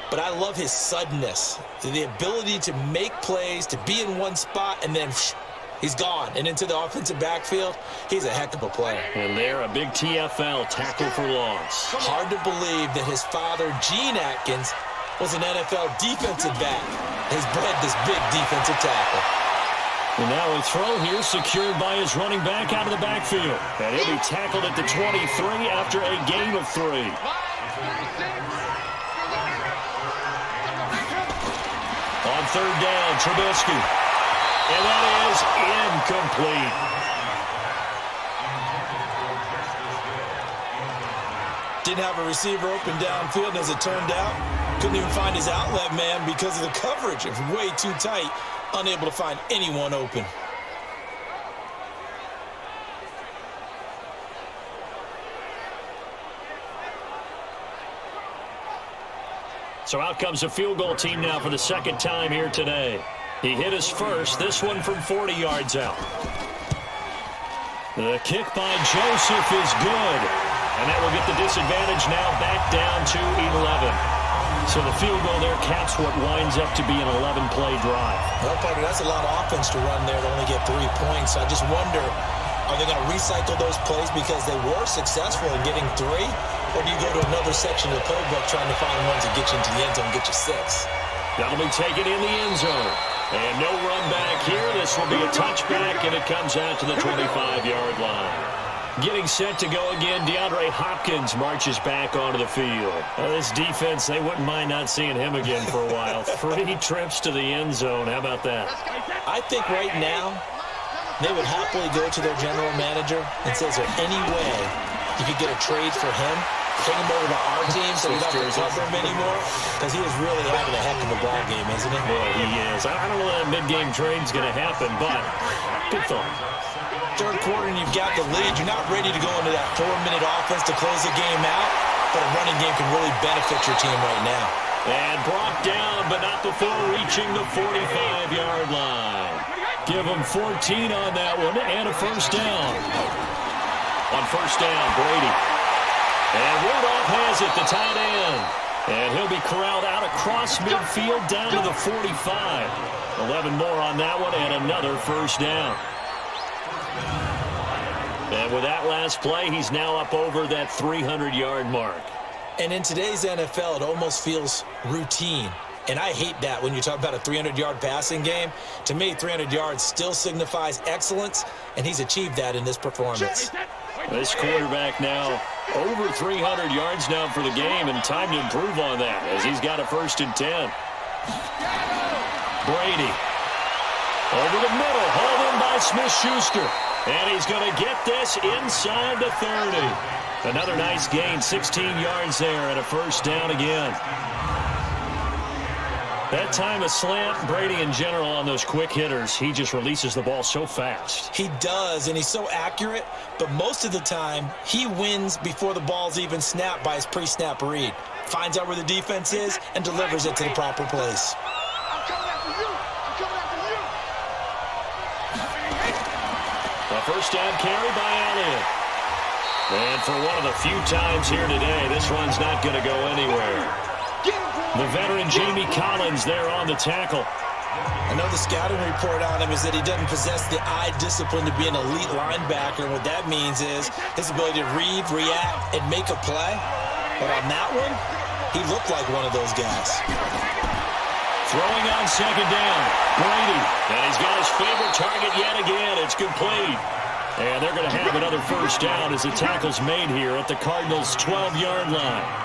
C: But I love his suddenness, the ability to make plays, to be in one spot, and then he's gone. And into the offensive backfield, he's a heck of a player.
B: And there, a big TFL, tackle for loss.
C: Hard to believe that his father, Gene Atkins, was an NFL defensive back. He's bred this big defensive tackle.
B: And now a throw here secured by his running back out of the backfield. And he'll be tackled at the 23 after a gain of 3. On 3rd down, Trubisky. And that is incomplete.
C: Didn't have a receiver open downfield, as it turned out. Couldn't even find his outlet man because of the coverage. It was way too tight. Unable to find anyone open.
B: So out comes a field goal team now for the 2nd time here today. He hit his first, this one from 40 yards out. The kick by Joseph is good. And that will get the disadvantage now back down to 11. So the field goal there caps what winds up to be an 11-play drive.
C: Well, partner, that's a lot of offense to run there to only get 3 points. I just wonder, are they going to recycle those plays because they were successful in getting 3? Or do you go to another section of the playbook trying to find ones that get you into the end zone and get you 6?
B: That'll be taken in the end zone. And no run back here. This will be a touchback, and it comes out to the 25-yard line. Getting set to go again, DeAndre Hopkins marches back onto the field. This defense, they wouldn't mind not seeing him again for a while. 3 trips to the end zone. How about that?
C: I think right now they would happily go to their general manager and say, is there any way you could get a trade for him? Bring him over to our team so we don't have to cover him anymore? Because he is really having a heck of a ball game, isn't he?
B: Boy, he is. I don't know that mid-game trade's going to happen, but good thought.
C: 3rd quarter and you've got the lead. You're not ready to go into that 4-minute offense to close the game out, but a running game can really benefit your team right now.
B: And brought down, but not before reaching the 45-yard line. Give him 14 on that one and a 1st down. On 1st down, Brady. And Rudolph has it, the tight end. And he'll be corralled out across midfield down to the 45. 11 more on that one and another 1st down. And with that last play, he's now up over that 300-yard mark.
C: And in today's NFL, it almost feels routine. And I hate that when you talk about a 300-yard passing game. To me, 300 yards still signifies excellence, and he's achieved that in this performance.
B: This quarterback now over 300 yards now for the game, and time to improve on that as he's got a 1st and 10. Brady over the middle, hauled in by Smith-Schuster. And he's going to get this inside the 30. Another nice gain, 16 yards there, and a 1st down again. That time a slant, Brady in general on those quick hitters, he just releases the ball so fast.
C: He does, and he's so accurate, but most of the time he wins before the ball's even snapped by his pre-snap read. Finds out where the defense is and delivers it to the proper place.
B: A 1st down carry by Elliott. And for one of the few times here today, this one's not going to go anywhere. The veteran Jamie Collins there on the tackle.
C: I know the scouting report on him is that he doesn't possess the eye discipline to be an elite linebacker. And what that means is his ability to read, react, and make a play. But on that one, he looked like one of those guys.
B: Throwing on second down. Brady. And he's got his favorite target yet again. It's complete. And they're going to have another first down as the tackle's made here at the Cardinals' 12-yard line.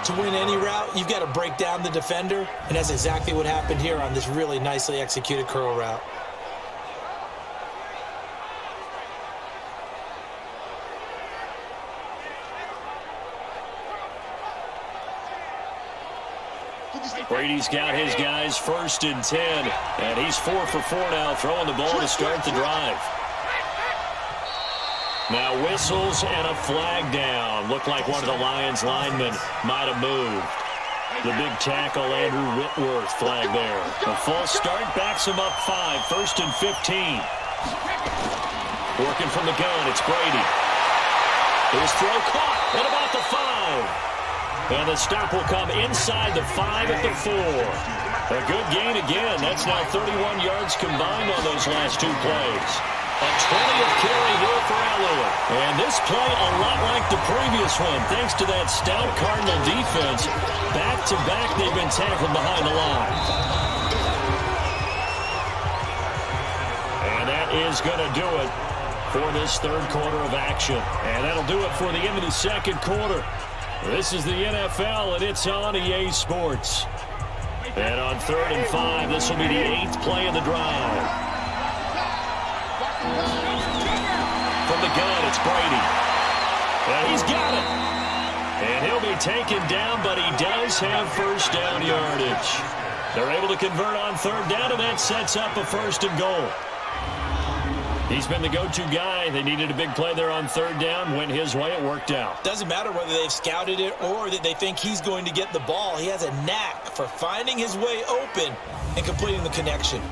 C: To win any route, you've got to break down the defender, and that's exactly what happened here on this really nicely executed curl route.
B: Brady's got his guys 1st and 10, and he's 4 for 4 now, throwing the ball to start the drive. Now whistles and a flag down. Looked like one of the Lions linemen might have moved. The big tackle, Andrew Whitworth, flag there. A false start backs him up 5, 1st and 15. Working from the gun, it's Brady. His throw caught at about the 5. And the stop will come inside the 5 at the 4. A good gain again. That's now 31 yards combined on those last 2 plays. A 20th carry here for Elliott. And this play a lot like the previous one, thanks to that stout Cardinal defense. Back-to-back, they've been tackled behind the line. And that is going to do it for this third quarter of action. And that'll do it for the end of the second quarter. This is the NFL, and it's on EA Sports. And on 3rd and 5, this will be the 8th play of the drive. From the gun, it's Brady. And he's got it. And he'll be taken down, but he does have first down yardage. They're able to convert on 3rd down, and that sets up a 1st and goal. He's been the go-to guy. They needed a big play there on 3rd down. Went his way. It worked out.
C: Doesn't matter whether they've scouted it or that they think he's going to get the ball. He has a knack for finding his way open and completing the connection.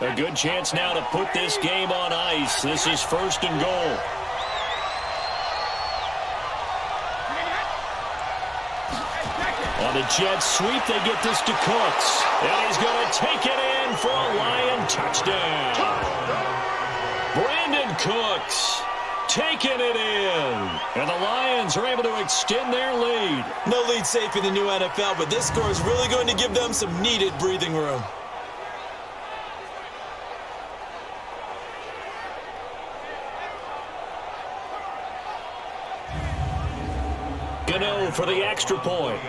B: A good chance now to put this game on ice. This is 1st and goal. On the Jets sweep, they get this to Cooks. And he's going to take it in for a Lion touchdown. Brandon Cooks taking it in. And the Lions are able to extend their lead.
C: No lead safe in the new NFL, but this score is really going to give them some needed breathing room.
B: Gano for the extra point.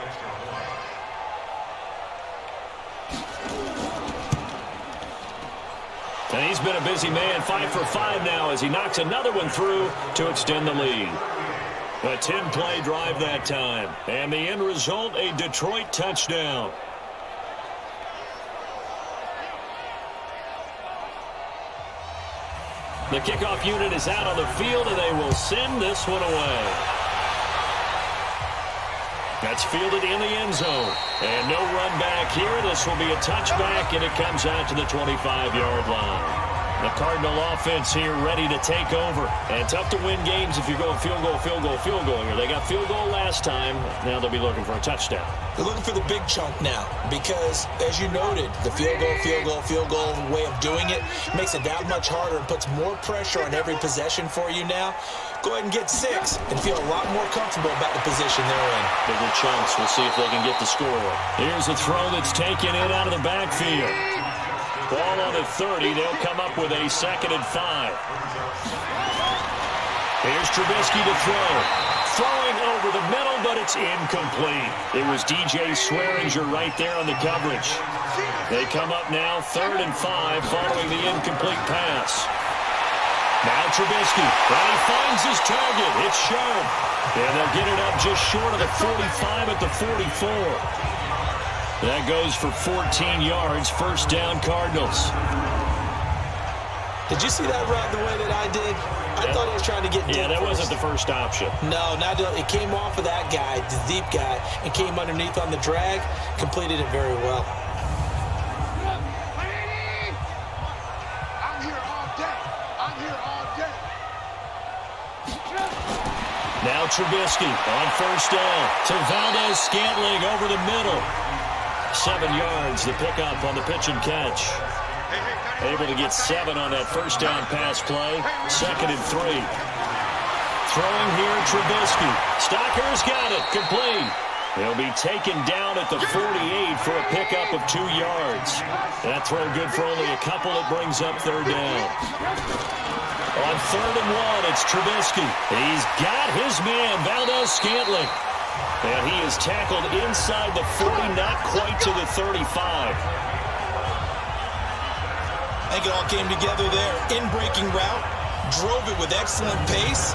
B: And he's been a busy man, 5 for 5 now as he knocks another one through to extend the lead. A 10-play drive that time. And the end result, a Detroit touchdown. The kickoff unit is out on the field, and they will send this one away. That's fielded in the end zone. And no run back here. This will be a touchback, and it comes out to the 25-yard line. The Cardinal offense here ready to take over. And tough to win games if you're going field goal, field goal, field goal here. They got field goal last time. Now they'll be looking for a touchdown.
C: They're looking for the big chunk now because, as you noted, the field goal way of doing it makes it that much harder and puts more pressure on every possession for you now. Go ahead and get 6 and feel a lot more comfortable about the position they're in.
B: Bigger chunks. We'll see if they can get the score. Here's a throw that's taken in out of the backfield. Ball on the 30. They'll come up with a 2nd and 5. Here's Trubisky to throw. Throwing over the middle, but it's incomplete. It was DJ Swearinger right there on the coverage. They come up now 3rd and 5 following the incomplete pass. Now Trubisky, and he finds his target. It's sharp. And they'll get it up just short of the 45 at the 44. That goes for 14 yards. First down, Cardinals.
C: Did you see that route the way that I did? I thought he was trying to get deep.
B: Yeah, that wasn't the first option.
C: No, it came off of that guy, the deep guy, and came underneath on the drag. Completed it very well.
B: Now Trubisky on first down to Valdez-Scantling over the middle. 7 yards, the pickup on the pitch and catch.
D: Hey,
B: Able to get 7 on that first down pass play. 2nd and 3. Throwing here, Trubisky. Stocker's got it. Complete. He'll be taken down at the 48 for a pickup of 2 yards. That throw good for only a couple. It brings up 3rd down. On 3rd and 1, it's Trubisky. He's got his man, Valdez-Scantling. And he is tackled inside the 40, not quite to the 35.
C: I think it all came together there. In-breaking route, drove it with excellent pace.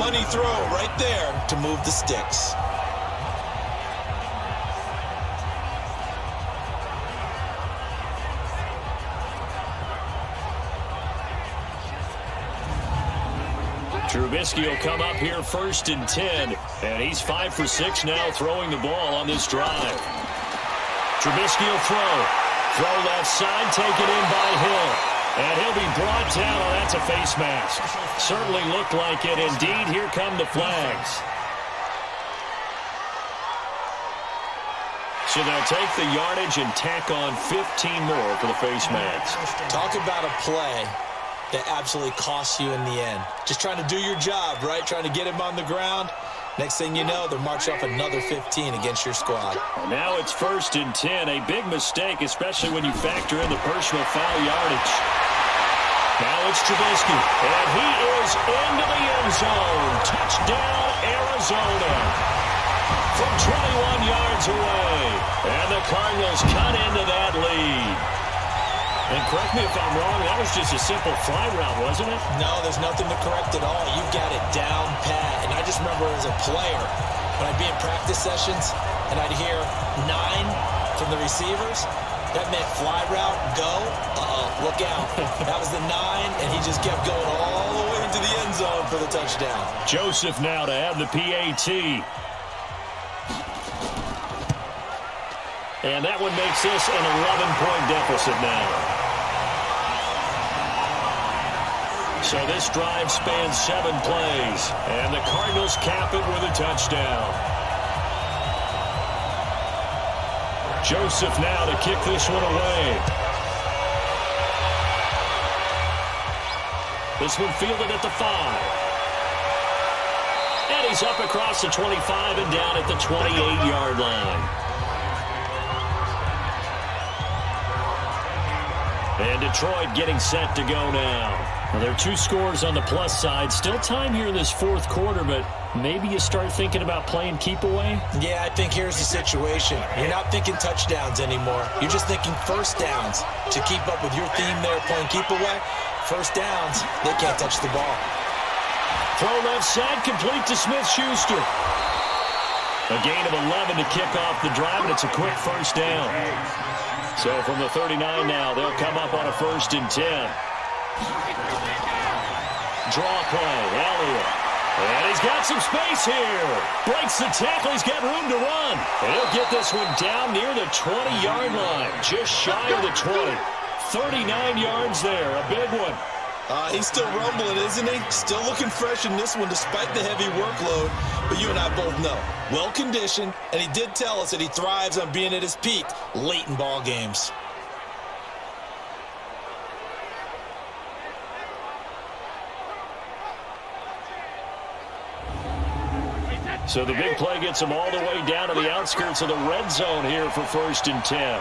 C: Money throw right there to move the sticks.
B: Trubisky will come up here 1st and 10. And he's 5 for 6 now throwing the ball on this drive. Trubisky will throw. Throw left side, taken in by Hill. And he'll be brought down. Oh, that's a face mask. Certainly looked like it. Indeed, here come the flags. So they'll take the yardage and tack on 15 more for the face mask.
C: Talk about a play that absolutely costs you in the end. Just trying to do your job, right? Trying to get him on the ground. Next thing you know, they'll march off another 15 against your squad.
B: And now it's 1st and 10. A big mistake, especially when you factor in the personal foul yardage. Now it's Trubisky. And he is into the end zone. Touchdown, Arizona. From 21 yards away. And the Cardinals cut into that lead. And correct me if I'm wrong, that was just a simple fly route, wasn't it?
C: No, there's nothing to correct at all. You've got it down pat. And I just remember as a player, when I'd be in practice sessions and I'd hear 9 from the receivers, that meant fly route, go, look out. That was the 9, and he just kept going all the way into the end zone for the touchdown.
B: Joseph now to have the PAT. And that one makes this an 11-point deficit now. So this drive spans 7 plays, and the Cardinals cap it with a touchdown. Joseph now to kick this one away. This one fielded at the 5. And he's up across the 25 and down at the 28-yard line. And Detroit getting set to go now. Well, there are 2 scores on the plus side. Still time here in this 4th quarter, but maybe you start thinking about playing keep away?
C: Yeah, I think here's the situation. You're not thinking touchdowns anymore. You're just thinking first downs. To keep up with your theme there, playing keep away, first downs, they can't touch the ball.
B: Throw left side, complete to Smith-Schuster. A gain of 11 to kick off the drive, and it's a quick first down. So from the 39 now, they'll come up on a 1st and 10. Draw play, Elliott. And he's got some space here. Breaks the tackle, he's got room to run. And he'll get this one down near the 20-yard line, just shy of the 20. 39 yards there, a big one.
C: He's still rumbling, isn't he? Still looking fresh in this one despite the heavy workload. But you and I both know, well-conditioned, and he did tell us that he thrives on being at his peak late in ball games.
B: So the big play gets him all the way down to the outskirts of the red zone here for 1st and 10.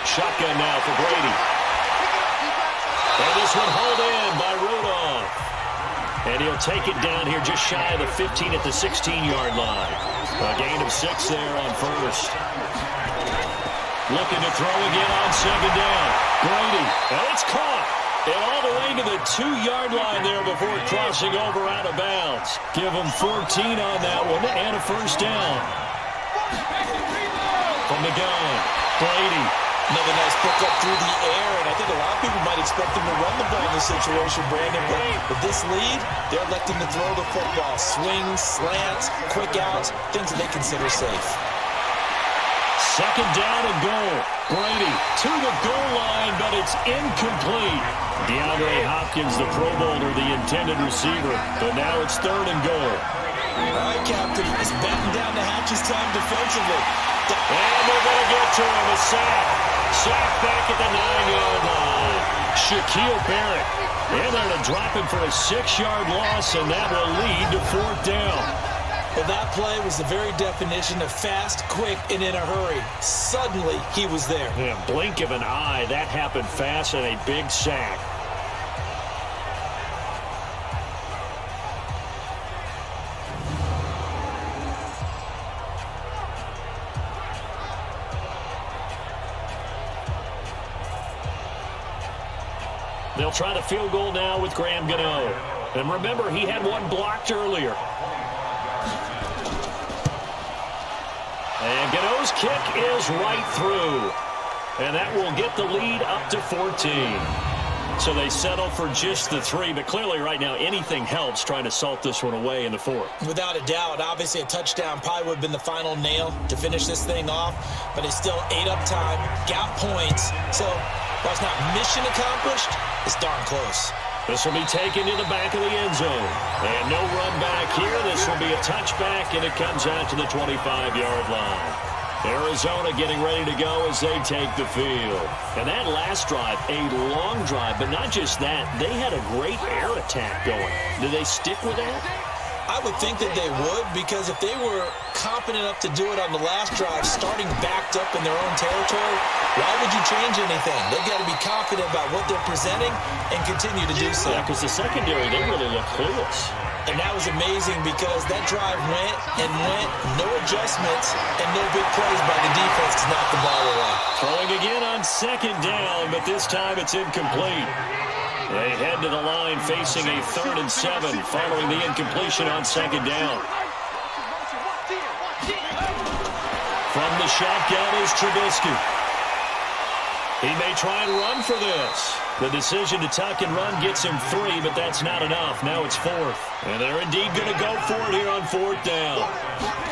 B: Shotgun now for Brady. And this one hauled in by Rudolph. And he'll take it down here just shy of the 15 at the 16-yard line. A gain of 6 there on 1st. Looking to throw again on 2nd down. Brady, and it's caught. And all the way to the 2-yard line there before crossing over out of bounds. Give him 14 on that one and a first down. From the gun, Brady.
C: Another nice pickup through the air, and I think a lot of people might expect him to run the ball in this situation, Brandon. But with this lead, they're electing to throw the football. Swings, slants, quick outs, things that they consider safe.
B: 2nd down and goal. Brady to the goal line, but it's incomplete. DeAndre Hopkins, the Pro Bowler, the intended receiver. But now it's 3rd and goal.
C: All right, Captain. It's batten down the hatches time defensively.
B: And they're going to get to him, a sack. Sacked back at the 9-yard line. Shaquille Barrett. And they're going to drop him for a 6-yard loss, and that will lead to 4th down.
C: Well, that play was the very definition of fast, quick, and in a hurry. Suddenly, he was there.
B: Yeah, blink of an eye. That happened fast and a big sack. They'll try the field goal now with Graham Gano. And remember, he had one blocked earlier. And Gano's kick is right through. And that will get the lead up to 14. So they settle for just the 3, but clearly right now anything helps trying to salt this one away in the 4th.
C: Without a doubt, obviously a touchdown probably would have been the final nail to finish this thing off, but it's still ate up time, got points. So while it's not mission accomplished, it's darn close.
B: This will be taken to the back of the end zone. And no run back here. This will be a touchback, and it comes out to the 25-yard line. Arizona getting ready to go as they take the field. And that last drive, a long drive, but not just that. They had a great air attack going. Do they stick with that?
C: I would think that they would, because if they were competent enough to do it on the last drive, starting backed up in their own territory, why would you change anything? They've got to be confident about what they're presenting and continue to do so.
B: Yeah, because the secondary, they really look clueless.
C: And that was amazing because that drive went, no adjustments, and no big plays by the defense to knock the ball away.
B: Throwing again on 2nd down, but this time it's incomplete. They head to the line facing a 3rd and 7 following the incompletion on 2nd down. From the shotgun is Trubisky. He may try and run for this. The decision to tuck and run gets him 3, but that's not enough. Now it's 4th. And they're indeed going to go for it here on 4th down.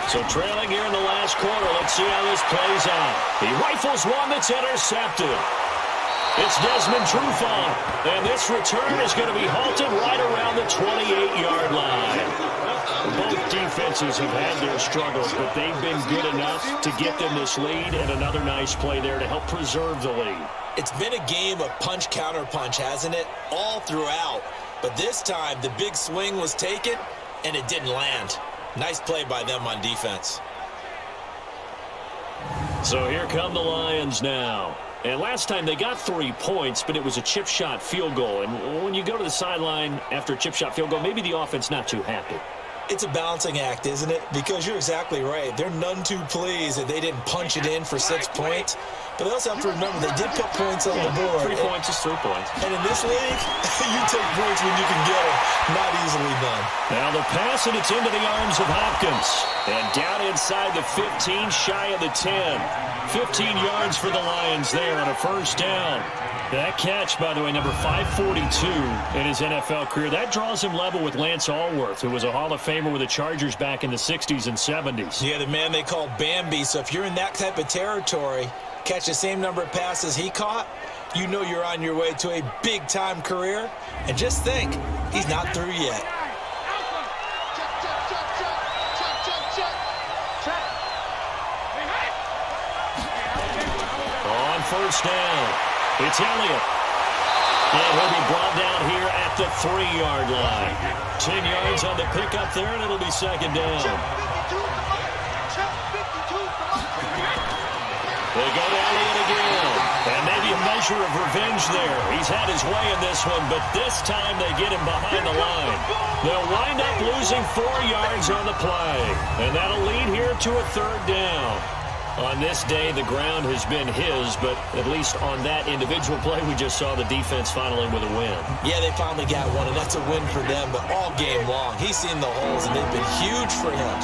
B: So trailing here in the last quarter, let's see how this plays out. He rifles one that's intercepted. It's Desmond Trufant, and this return is going to be halted right around the 28-yard line. Both defenses have had their struggles, but they've been good enough to get them this lead, and another nice play there to help preserve the lead.
C: It's been a game of punch-counter-punch, hasn't it? All throughout. But this time, the big swing was taken, and it didn't land. Nice play by them on defense.
B: So here come the Lions now. And last time they got 3 points, but it was a chip shot field goal. And when you go to the sideline after a chip shot field goal, maybe the offense not too happy.
C: It's a balancing act, isn't it? Because you're exactly right. They're none too pleased that they didn't punch it in for 6 points. But they also have to remember they did put points on the board.
B: 3 points is 3 points.
C: And in this league, you take points when you can get them. Not easily done.
B: Now the pass, and it's into the arms of Hopkins. And down inside the 15, shy of the 10. 15 yards for the Lions there on a 1st down. That catch, by the way, number 542 in his NFL career. That draws him level with Lance Allworth, who was a Hall of Famer with the Chargers back in the 60s and 70s.
C: Yeah, the man they call Bambi. So if you're in that type of territory, catch the same number of passes he caught, you know you're on your way to a big-time career. And just think, he's not through yet.
B: On 1st down, it's Elliott. And he'll be brought down here at the 3-yard line. 10 yards on the pickup there, and it'll be 2nd down. They go to Elliott again. And maybe a measure of revenge there. He's had his way in this one, but this time they get him behind the line. They'll wind up losing 4 yards on the play. And that'll lead here to a 3rd down. On this day, the ground has been his, but at least on that individual play, we just saw the defense finally with a win. Yeah, they finally got one, and that's a win for them, but all game long, he's seen the holes, and they've been huge for him.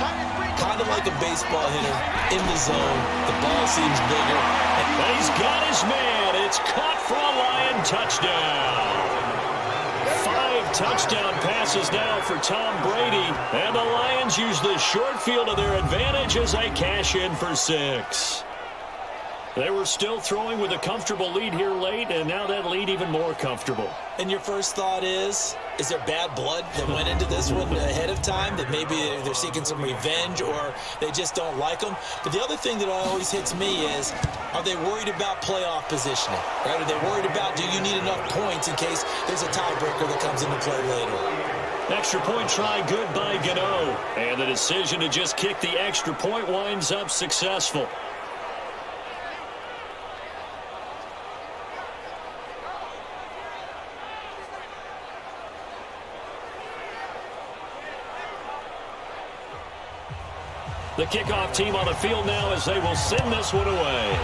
B: Kind of like a baseball hitter in the zone. The ball seems bigger. And he's got his man. It's caught for a Lion touchdown. 5 touchdown passes now for Tom Brady. And the Lions use the short field to their advantage as they cash in for 6. They were still throwing with a comfortable lead here late, and now that lead even more comfortable.
C: And your first thought is there bad blood that went into this one ahead of time, that maybe they're seeking some revenge or they just don't like them? But the other thing that always hits me is, are they worried about playoff positioning? Right? Are they worried about, do you need enough points in case there's a tiebreaker that comes into play later?
B: Extra point try good by Gano. And the decision to just kick the extra point winds up successful. The kickoff team on the field now as they will send this one away.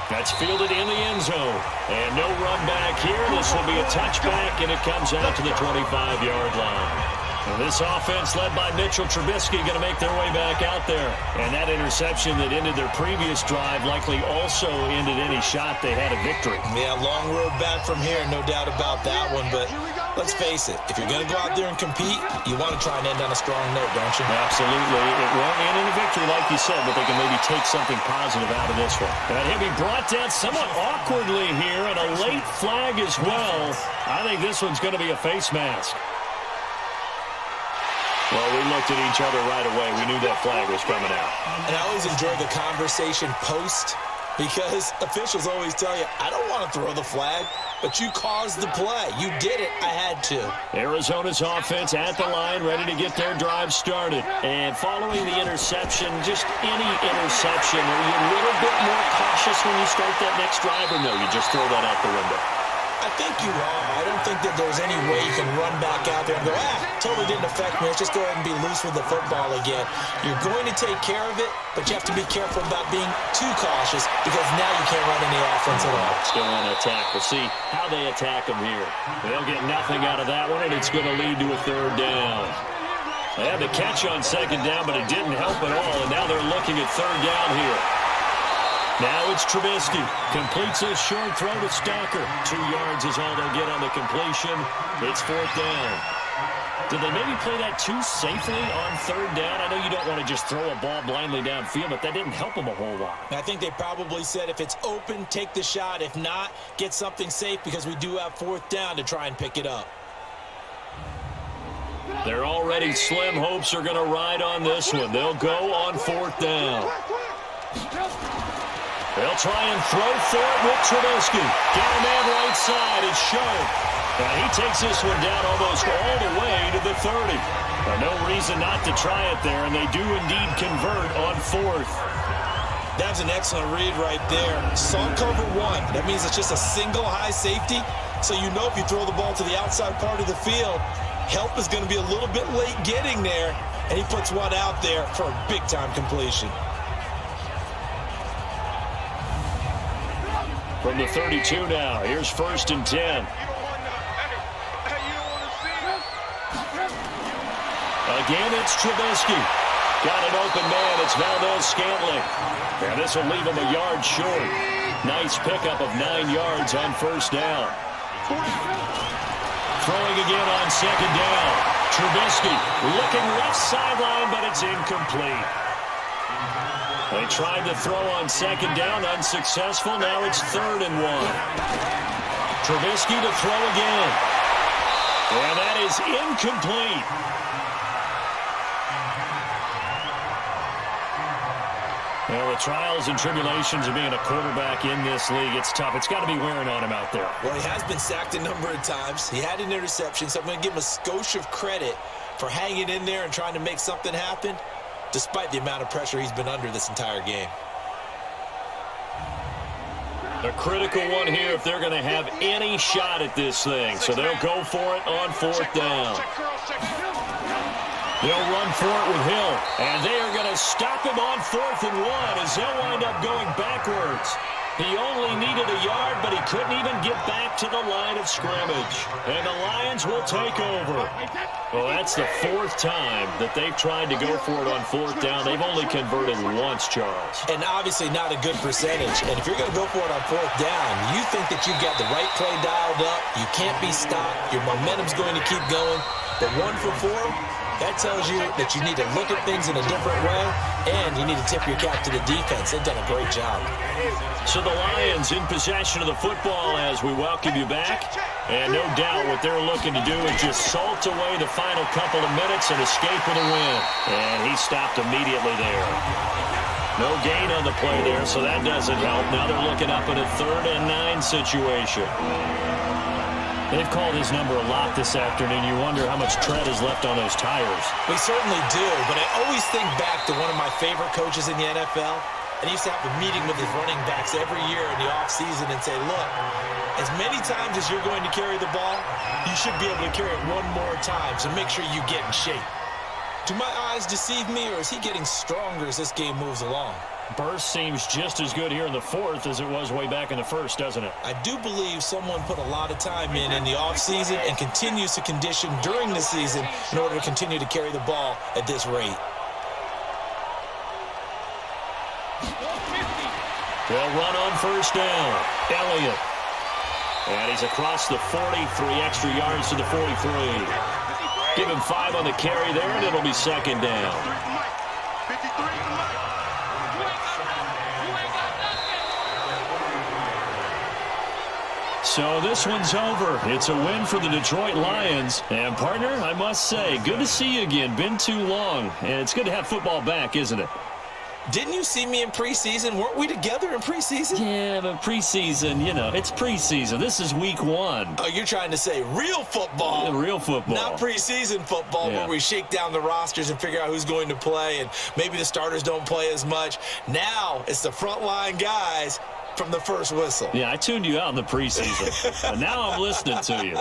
B: That's fielded in the end zone. And no run back here. This will be a touchback, and it comes out to the 25-yard line. And this offense led by Mitchell Trubisky going to make their way back out there. And that interception that ended their previous drive likely also ended any shot they had a victory.
C: Yeah, long road back from here, no doubt about that one. But let's face it, if you're going to go out there and compete, you want to try and end on a strong note, don't you?
B: Absolutely. It won't end in a victory like you said, but they can maybe take something positive out of this one. And he'll be brought down somewhat awkwardly here, and a late flag as well. I think this one's going to be a face mask. Well, we looked at each other right away. We knew that flag was coming out.
C: And I always enjoy the conversation post, because officials always tell you, I don't want to throw the flag, but you caused the play. You did it. I had to.
B: Arizona's offense at the line, ready to get their drive started. And following the interception, just any interception, are you a little bit more cautious when you start that next drive, or no, you just throw that out the window?
C: I think you are. I don't think that there's any way you can run back out there and go, totally didn't affect me. Let's just go ahead and be loose with the football again. You're going to take care of it, but you have to be careful about being too cautious, because now you can't run any offense at all.
B: Still on attack. We'll see how they attack them here. They'll get nothing out of that one, and it's going to lead to a third down. They had the catch on second down, but it didn't help at all, and now they're looking at third down here. Now it's Trubisky. Completes a short throw to Stalker. 2 yards is all they'll get on the completion. It's fourth down. Did they maybe play that too safely on third down? I know you don't want to just throw a ball blindly downfield, but that didn't help them a whole lot.
C: I think they probably said if it's open, take the shot. If not, get something safe, because we do have fourth down to try and pick it up.
B: Their already slim hopes are going to ride on this one. They'll go on fourth down. They'll try and throw for it with Trubisky. Got a man right side. It's Show. And he takes this one down almost all the way to the 30. No reason not to try it there, and they do indeed convert on fourth.
C: That's an excellent read right there. Saw cover one. That means it's just a single high safety. So you know if you throw the ball to the outside part of the field, help is going to be a little bit late getting there. And he puts one out there for a big-time completion.
B: From the 32 now, here's first and 10. Again, it's Trubisky. Got an open man. It's Valdez-Scantling. And this will leave him a yard short. Nice pickup of 9 yards on first down. Throwing again on second down. Trubisky looking left sideline, but it's incomplete. They tried to throw on second down, unsuccessful. Now it's 3rd and 1. Trubisky to throw again. And that is incomplete. Well, the trials and tribulations of being a quarterback in this league, it's tough. It's got to be wearing on him out there.
C: Well, he has been sacked a number of times. He had an interception, so I'm going to give him a skosh of credit for hanging in there and trying to make something happen, despite the amount of pressure he's been under this entire game.
B: A critical one here if they're going to have any shot at this thing. So they'll go for it on fourth down. They'll run for it with Hill. And they are going to stop him on 4th and 1 as they'll wind up going backwards. He only needed a yard, but he couldn't even get back to the line of scrimmage. And the Lions will take over. Well, that's the 4th time that they've tried to go for it on 4th down. They've only converted once, Charles.
C: And obviously not a good percentage. And if you're going to go for it on 4th down, you think that you've got the right play dialed dialed up. You can't be stopped. Your momentum's going to keep going. But 1 for 4, that tells you that you need to look at things in a different way, and you need to tip your cap to the defense. They've done a great job.
B: So the Lions in possession of the football as we welcome you back. And no doubt what they're looking to do is just salt away the final couple of minutes and escape with a win. And he stopped immediately there. No gain on the play there, so that doesn't help. Now they're looking up in a 3rd and 9 situation. They've called his number a lot this afternoon. You wonder how much tread is left on those tires.
C: We certainly do, but I always think back to one of my favorite coaches in the NFL. And he used to have a meeting with his running backs every year in the offseason and say, look, as many times as you're going to carry the ball, you should be able to carry it one more time, so make sure you get in shape. Do my eyes deceive me, or is he getting stronger as this game moves along?
B: Burst seems just as good here in the 4th as it was way back in the 1st, doesn't it?
C: I do believe someone put a lot of time in the offseason and continues to condition during the season in order to continue to carry the ball at this rate.
B: They'll run on 1st down. Elliott. And he's across the 40, 3 extra yards to the 43. Give him 5 on the carry there, and it'll be 2nd down. So this one's over. It's a win for the Detroit Lions. And, partner, I must say, good to see you again. Been too long. And it's good to have football back, isn't it?
C: Didn't you see me in preseason? Weren't we together in preseason?
B: Yeah, but preseason, you know, it's preseason. This is week 1.
C: Oh, you're trying to say real football.
B: Real football.
C: Not preseason football, where we shake down the rosters and figure out who's going to play, and maybe the starters don't play as much. Now it's the frontline guys from the first whistle.
B: Yeah, I tuned you out in the preseason. And now I'm listening to you.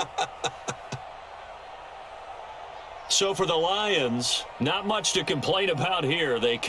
B: So for the Lions, not much to complain about here. They